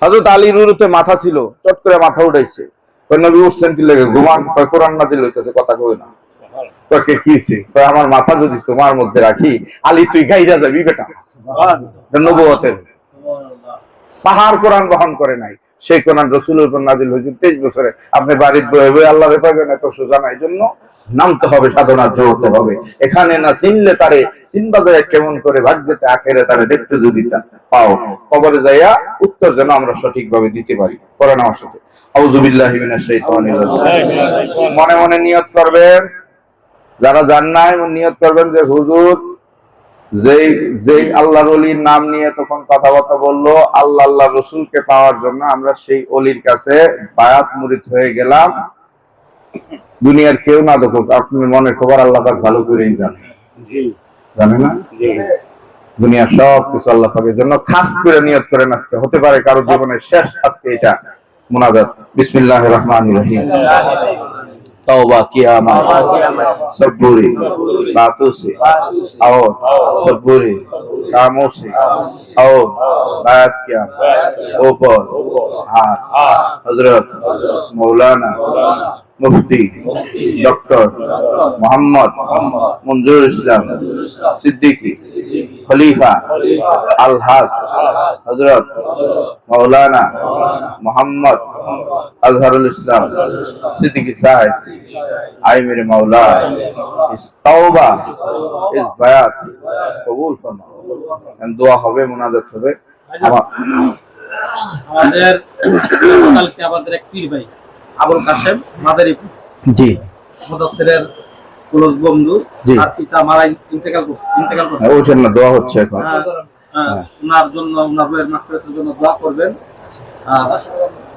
হযরত আলীর উরুতে মাথা ছিল, চট করে মাথা উঠাইছে। ওই নবী উঠছেন কি লাগে? ঘুমান। কোরআন নাযিল হইতেছে, কথা কই না। কে কিছে? আমার মাথা যদি তোমার মধ্যে রাখি, আলী তুই গাইরা যাবি বেটা। নবুয়তের পাহাড় কোরআন বহন করে নাই, সেই কোরআন রাসূলের উপর নাযিল হয়েছে 23 বছরে। আপনি বাড়ির বয়ে বয়ে আল্লাহরে পাবেন, এত সোজা না। এই জন্য নামতে হবে, সাধনা জোরতে হবে। এখানে না চিনলে তারে চিনবা যায় কেমন করে, ভাগ্যতে আখেরে তারে দেখতে যদি পাও, কবরে যাইয়া উত্তর যেন আমরা সঠিকভাবে দিতে পারি। পড়েন আমার সাথে আউযু বিল্লাহি মিনাশ শাইতানির রাজিম। মনে মনে নিয়ত করবেন, যারা জান নাই নিয়ত করবেন যে হুজুর যেই আল্লাহর ওলির নাম নিয়ে তখন কথাবার্তা বললো, আল্লাহ রসুলকে পাওয়ার জন্য আমরা সেই অলির কাছে বায়াত মুরিদ হয়ে গেলাম। দুনিয়ার কেউ না দেখুক, আপনি মনের খবর আল্লাহ পাক ভালো করেই জানেন, জানে না? দুনিয়ার সব কিছু আল্লাহ পাকের জন্য। খাস করে নিয়ত করেন, আজকে হতে পারে কারো জীবনের শেষ আজকে এটা মুনাজাত। বিসমিল্লাহির রহমানির রহিম। तौबा किया सब बुरी बातों से और सब बुरे कामों से और बात किया ऊपर हाथ हजरत मौलाना मुफ्ती डॉक्टर मोहम्मद मंजूर इस्लाम सिद्दीकी खलीफा अलहाज हजरत मौलाना मोहम्मद अजहरुल इस्लाम सिद्दीकी साहब, आए मेरे मौला इस तौबा इस बयात कबूल फरमा। दुआ হবে, মুনাজাত হবে। আমাদের কালকে আমাদের এক পীর ভাই আবুল কাশেম মাদারীপুর জি মুদাসসিরের ক্লোজ বন্ধু, আর পিতা মারা ইন্তেকাল করছে। ওঠেন না, দোয়া হচ্ছে এখন। ওনার জন্য, ওনার বইয়ের মাগফিরাতের জন্য দোয়া করবেন।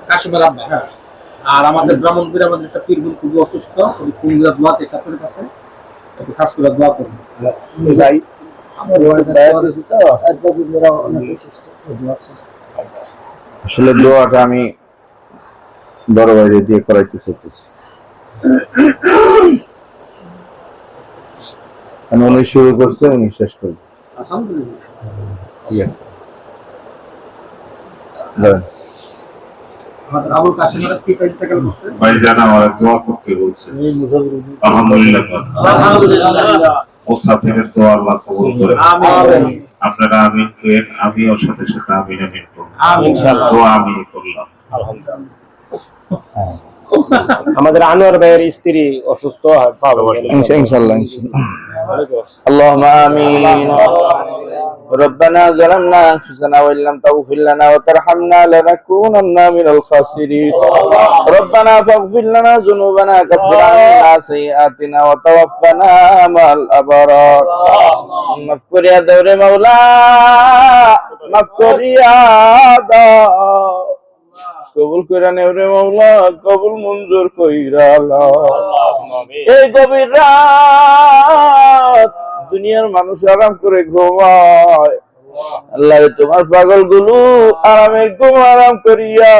কাশিমের আব্বা। আর আমাদের ব্রাহ্মণবাড়িয়া আমাদের একটা পীর খুবই অসুস্থ, কুমিল্লা দোয়াতে ছাত্রের কাছে একটু খাস করে দোয়া করবেন ভাই। আসলে দোয়াটা আমি বড় বাইরে দিয়ে করাইতে চাইতেছি। উনি শুরু করছে, উনি শেষ করবে। আলহামদুলিল্লাহ, ঠিক আছে। আমাদের আবুল কাশেমের পিতা ইন্তেকাল করছে। ভাই জানা আমার দোয়া করতে বলছে। আলহামদুলিল্লাহ, আলহামদুলিল্লাহ, মুসাফিরের দোয়া আল্লাহ কবুল করে। আমিন। আপনারা আমিন করেন, আমি ওর সাথে সাথে আমিন আমিন করব। আমিন ইনশাআল্লাহ। দোয়া আমি করলাম। আমাদের আনোয়ার ভাইয়ের স্ত্রী অসুস্থ, ইনশাআল্লাহ اللهم آمين ربنا ظلمنا أنفسنا وإن لم تغفر لنا وترحمنا لنكونن من الخاسرين ربنا فاغفر لنا ذنوبنا كفر عنا سيئاتنا وتوفنا مع الأبرار مغفر يا دور مولا مغفر يا دور কবুল কইরা নেও রে মাওলা, কবুল মঞ্জুর কইরা লও। এই গভীর রাত দুনিয়ার মানুষ আরাম করে ঘুমায়, আল্লাহ তোমার পাগল গুলো আরামের ঘুম আরাম করিয়া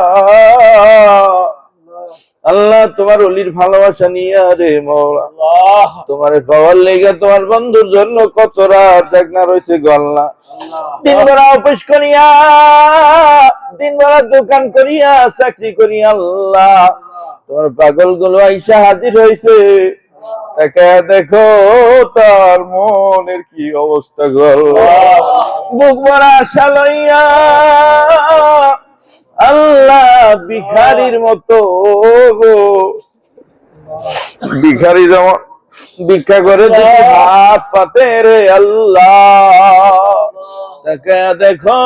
আল্লাহ তোমার ওলির ভালোবাসা নিয়া রে মাওলা, তোমার পাওয়ার লেগে তোমার বন্ধুর জন্য কত রাত জাগনা রয়েছে গল্লা, দিন বেলা অফিস করিয়া দিন বেলা দোকান করিয়া চাকরি করিয়া আল্লাহ তোমার পাগল গুলো আইসা হাজির হয়েছে। তাকে দেখো তার মনের কি অবস্থা গল্লা, বুক ভরা আশা লইয়া আল্লাহ ভিখারির মতো ভিখারি যেমন ভিক্ষা করে হাত পাতে রে আল্লাহ, তাকে দেখো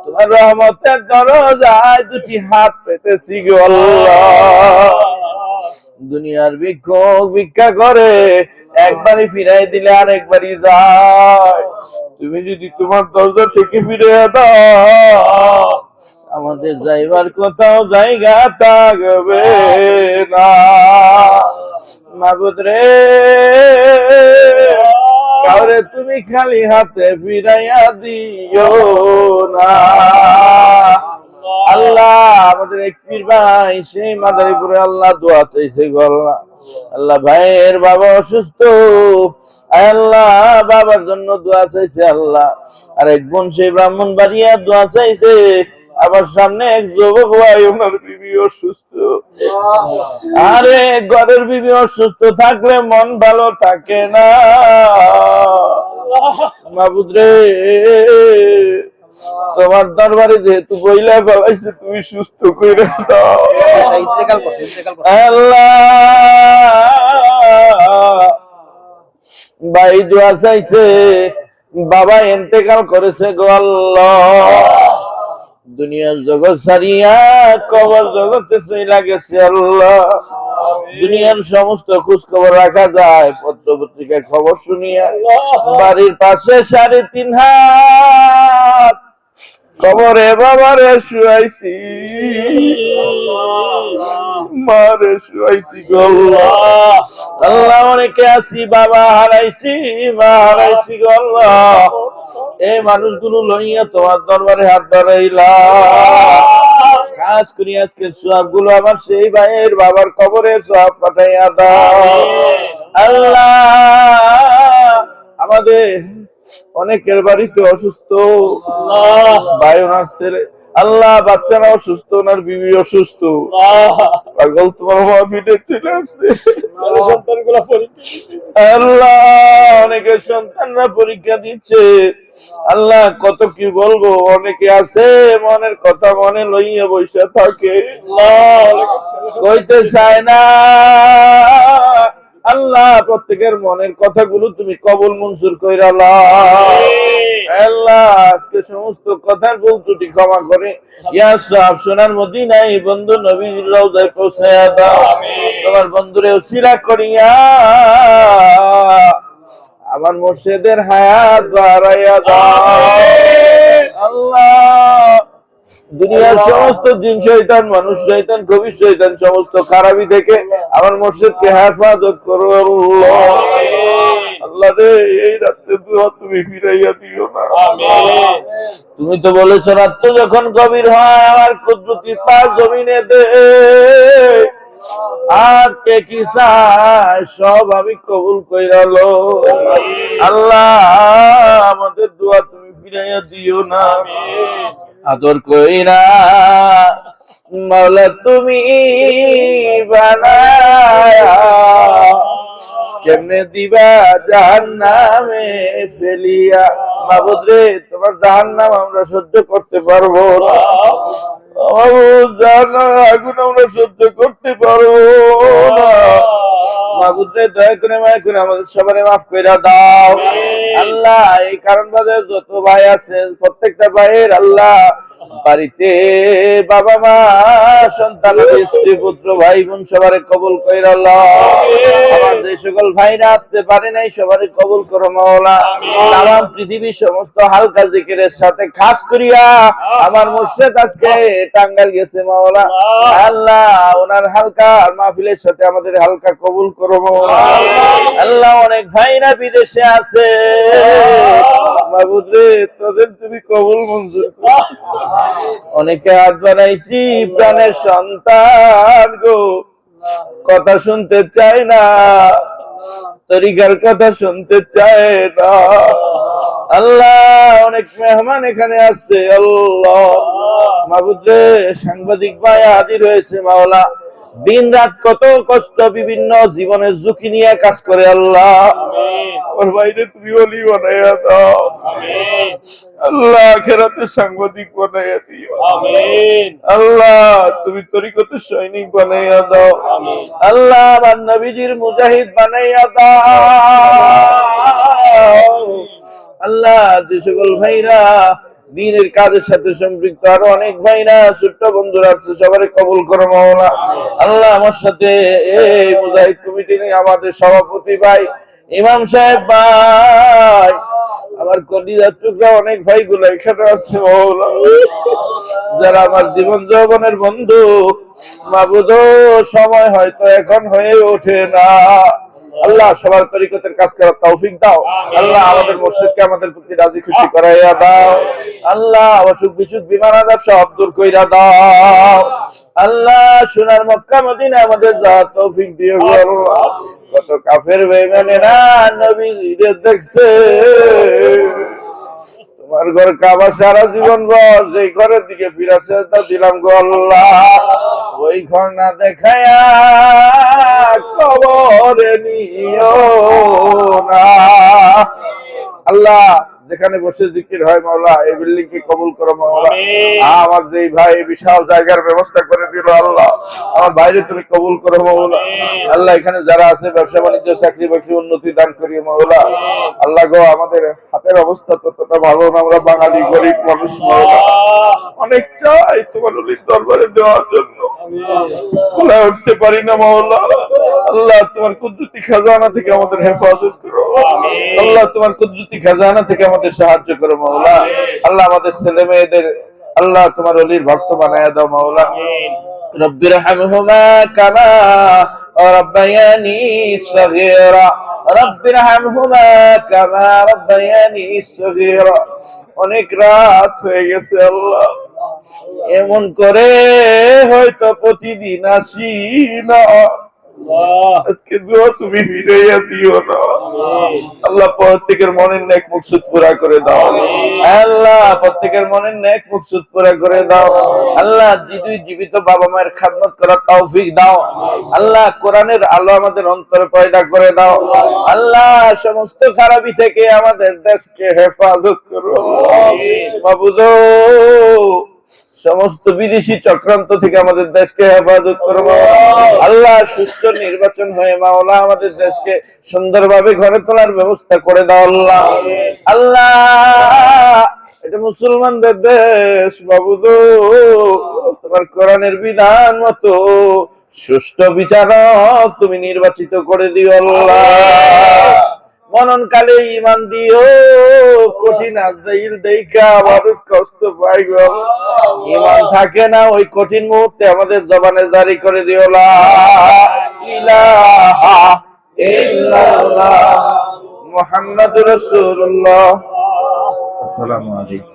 তোমার রহমতের দরজায় দুটি হাত পেতেছি গো আল্লাহ। দুনিয়ার ভিক্ষুক ভিক্ষা করে একবারই ফিরাই দিলে আর একবারই যায়, তুমি যদি তোমার দরজা থেকে ফিরে দাও আমাদের যাইবার কোথাও জায়গা থাকবে না। মাবুদ রে কাউরে তুমি খালি হাতে ফিরাইয়া দিও না। আল্লাহ আমাদের এক পীর ভাই সেই মাদারীপুরে আল্লাহ দোয়া চাইছে গল্লা, আল্লাহ ভাইয়ের বাবা অসুস্থ, আল্লাহ বাবার জন্য দোয়া চাইছে আল্লাহ। আর এক বোন সেই ব্রাহ্মণবাড়িয়া দোয়া চাইছে, আবার সামনে এক যুবক ভাই ওনার বিবি অসুস্থ। আরে ঘরের বিবি অসুস্থ থাকলে মন ভালো থাকে না। মাবুদ রে তোমার দরবারে যেহেতু বইলা বাবাইছে, তুমি সুস্থ কইরা দাও ইন্তেকাল করছে আল্লাহ। ভাই দোয়া চাইছে, বাবা ইন্তেকাল করেছে গো আল্লাহ। দুনিয়ার জগৎ ছাড়িয়া কবর জগতে চইলা গেছে আল্লাহ। দুনিয়ার সমস্ত খোঁজ খবর রাখা যায়, পত্র পত্রিকায় খবর শুনিয়া বাড়ির পাশে 3.5 হাত কবরে বাবারে শুয়াইছি, মারে শুয়াইছি গো আল্লাহ। আল্লাহ অনেকে আছি, বাবা হারাইছি, মা হারাইছি গো আল্লাহ। এই মানুষগুলো লইয়া তোমার দরবারে হাত বাড়াইলাম। খাস করি আজকের সওয়াব গুলো আমার সেই ভাইয়ের বাবার কবরে সওয়াব পাঠাইয়া দাও আল্লাহ। আমাদের অনেকের বাড়িতে অসুস্থ, ভাই ওনার ছেলে আল্লাহ, বাচ্চারা অসুস্থ, ওনার বিবি অসুস্থ, পাগল তোমার মাহফিলে চলে আসছে আল্লাহ। অনেকের সন্তানরা পরীক্ষা দিচ্ছে আল্লাহ, কত কি বলবো। অনেকে আছে মনের কথা মনে লইয়া বসে থাকে, কইতে চায় না আল্লাহ। প্রত্যেকের মনের কথাগুলো তুমি কবুল মঞ্জুর কইরা লাও আল্লাহ। আজকে সমস্ত কথার ভুল ত্রুটি ক্ষমা করে ইয়া সব সোনার মদিনায় বন্ধু নবীর রওজায় পৌঁছায়া দাও। তোমার বন্ধুরে উসিলা করিয়া আমার মুর্শিদের হায়াত বাড়াইয়া দাও আল্লাহ। দুনিয়ার সমস্ত জিন শয়তান, মানুষ শয়তান, কবি শয়তান, সমস্ত খারাপি থেকে আমার মুর্শিদকে হেফাজত করো আল্লাহ। আল্লাহ রে, এই রাতে দুয়া তুমি ফিরাইয়া দিও না। তুমি তো বলেছো রাত যখন গভীর হয় আমার কুদরতি পা জমিনে দে, আর কে কি চায় সব আমি কবুল কইরা লো আল্লাহ। আমাদের দোয়া তুমি ফিরাইয়া দিও না। আদর কইরা মাওলা তুমি বানায়া কেমনে দিবা জাহান্নামে ফেলিয়া। মাবুদ রে, তোমার জাহান্নাম আমরা সহ্য করতে পারবো না, আগুন আমরা সহ্য করতে পারবো না। মাবুদ রে, দয়া করে মায়া করে আমাদের সবারে মাফ কইরা দাও আল্লাহ। এই কারণ বাজার যত ভাই আছেন প্রত্যেকটা ভাইয়ের আল্লাহ বাড়িতে বাবা মা সন্তান স্ত্রী পুত্র ভাই বোন সবারে কবুল কইরা আল্লাহ। আমার যে সকল ভাইরা আসতে পারে নাই সবারে কবুল করো মাওলা। তাম পৃথিবীর সমস্ত হালকা জিকিরের সাথে খাস করিয়া আমার মুর্শিদ আজকে টাঙ্গাইল গেছে মাওলা আল্লাহ। ওনার হালকা মাহফিলের সাথে আমাদের হালকা কবুল করো মাওলা আল্লাহ। অনেক ভাইরা বিদেশে আছে মাবুদ রে, তাদের তুমি কবুল মঞ্জুর করো। অনেকে হাত বাড়াইছি, প্রাণের সন্তান গো, কথা শুনতে চায় না, তরিকার কথা শুনতে চায় না আল্লাহ। অনেক মেহমান এখানে আসছে আল্লাহ। মাবুদ রে, সাংবাদিক ভাই হাজির হয়েছে মাওলা। দিন রাত কত কষ্ট, বিভিন্ন জীবনের ঝুঁকি নিয়ে কাজ করে আল্লাহ। ওর বাইরে তুমি ওলি বানাইয়া দাও আল্লাহ, আখিরাতে সাংবাদিক বানাইয়া দিও আল্লাহ। তুমি তরিকতের সৈনিক বানাইয়া দাও আল্লাহ। আমার নবীজির মুজাহিদ বানাইয়া দাও আল্লাহ। যে সকল ভাইরা দিনের কাজের সাথে সম্পৃক্ত আরো অনেক ভাইরা ছোট্ট বন্ধুরা আছে, সবারে কবুল করো মাওলা আল্লাহ। আমার সাথে এই মুজাহিদ কমিটি আমাদের সভাপতি ভাই ইমাম সাহেব ভাই, আমার কলিজার টুকরা অনেক ভাইগুলো এখানে আছে মাওলা, যারা আমার জীবন যৌবনের বন্ধু। মাবুদ, সময় হয়তো এখন হয়ে ওঠে না আল্লাহ। সবার তরিকতের কাজ করার তৌফিক দাও আল্লাহ। আমাদের মুর্শিদকে আমাদের প্রতি রাজি খুশি করাইয়া দাও আল্লাহ। অসুখ বিসুখ বিমান আযাব সব দূর কইরা দাও আল্লাহ। সোনার মক্কা মদিনা আমাদের যা তৌফিক দিও আল্লাহ। কত কাফের বেঈমানেরা নবীকে দেখছে, তোমার ঘর কাবা সারা জীবন ভর যেই ঘরের দিকে ফিরা সেজদা দিলাম গো আল্লাহ। ওই ঘর না দেখায়া কবরে নিও না আল্লাহ। যেখানে বসে জিকির হয় মাওলা এই বিল্ডিং কে কবুল করো মাওলা। আমার যেই ভাই বিশাল জায়গার ব্যবস্থা করে দিল আল্লাহ, আমার বাইরে তুমি কবুল করো মাওলা। আল্লাহ এখানে যারা আছে ব্যবসা বাণিজ্য চাকরি বাকরি উন্নতি দান করিও মাওলা। আল্লাহ গো আমাদের হাতের অবস্থা ততটা ভালো না, আমরা বাঙালি গরিব মানুষ মাওলা, অনেক চাই তোমার অলির দরবারে দেওয়ার জন্য, কোলায় উঠতে পারি না মাওলা। আল্লাহ তোমার কুদরতি খাজানা থেকে আমাদের হেফাজত করো আল্লাহ, তোমার কুদরতি খাজানা থেকে আমাদের সাহায্য করো মাওলা। আল্লাহ আমাদের ছেলে মেয়েদের আল্লাহ তোমার অলির ভক্ত বানায়া দাও মাওলা। রব্বির হামহুমা কামা রাব্বায়ানি সগীরা, রব্বির হামহুমা কামা রাব্বায়ানি সগীরা। অনেক রাত হয়ে গেছে আল্লাহ, এমন করে হয়তো প্রতিদিন আসি না, আজকে দোয়া তুমি ফিরাইয়া দিও না আল্লাহ। প্রত্যেকের মনের নেক মকসুদ পুরা করে দাও আল্লাহ, প্রত্যেকের মনের নেক মকসুদ পুরা করে দাও আল্লাহ। জীবিত বাবা মায়ের খেদমত করার তৌফিক দাও আল্লাহ। কোরআনের আলো আমাদের অন্তরে পয়দা করে দাও আল্লাহ। সমস্ত খারাপি থেকে আমাদের দেশকে হেফাজত করো মাবুদ। সমস্ত বিদেশি চক্রান্ত থেকে আমাদের দেশকে হেফাজত করো আল্লাহ। সুস্থ নির্বাচন হয়ে মাওলা আমাদের দেশকে সুন্দরভাবে ঘরে তোলার ব্যবস্থা করে দাও আল্লাহ। আল্লাহ এটা মুসলমানদের দেশ মাবুদ, তোমার কোরআনের বিধান মতো সুষ্ঠু বিচারক তুমি নির্বাচিত করে দিও আল্লাহ। মননকালে ঈমান দিও, কঠিন আজরাইল দেইখা মানুষ কষ্ট পায় গো, ঈমান থাকে না ওই কঠিন মুহূর্তে আমাদের জবানে জারি করে দিও লা ইলাহা ইল্লাল্লাহ মুহাম্মাদুর রাসূলুল্লাহ। আসসালামু আলাইকুম।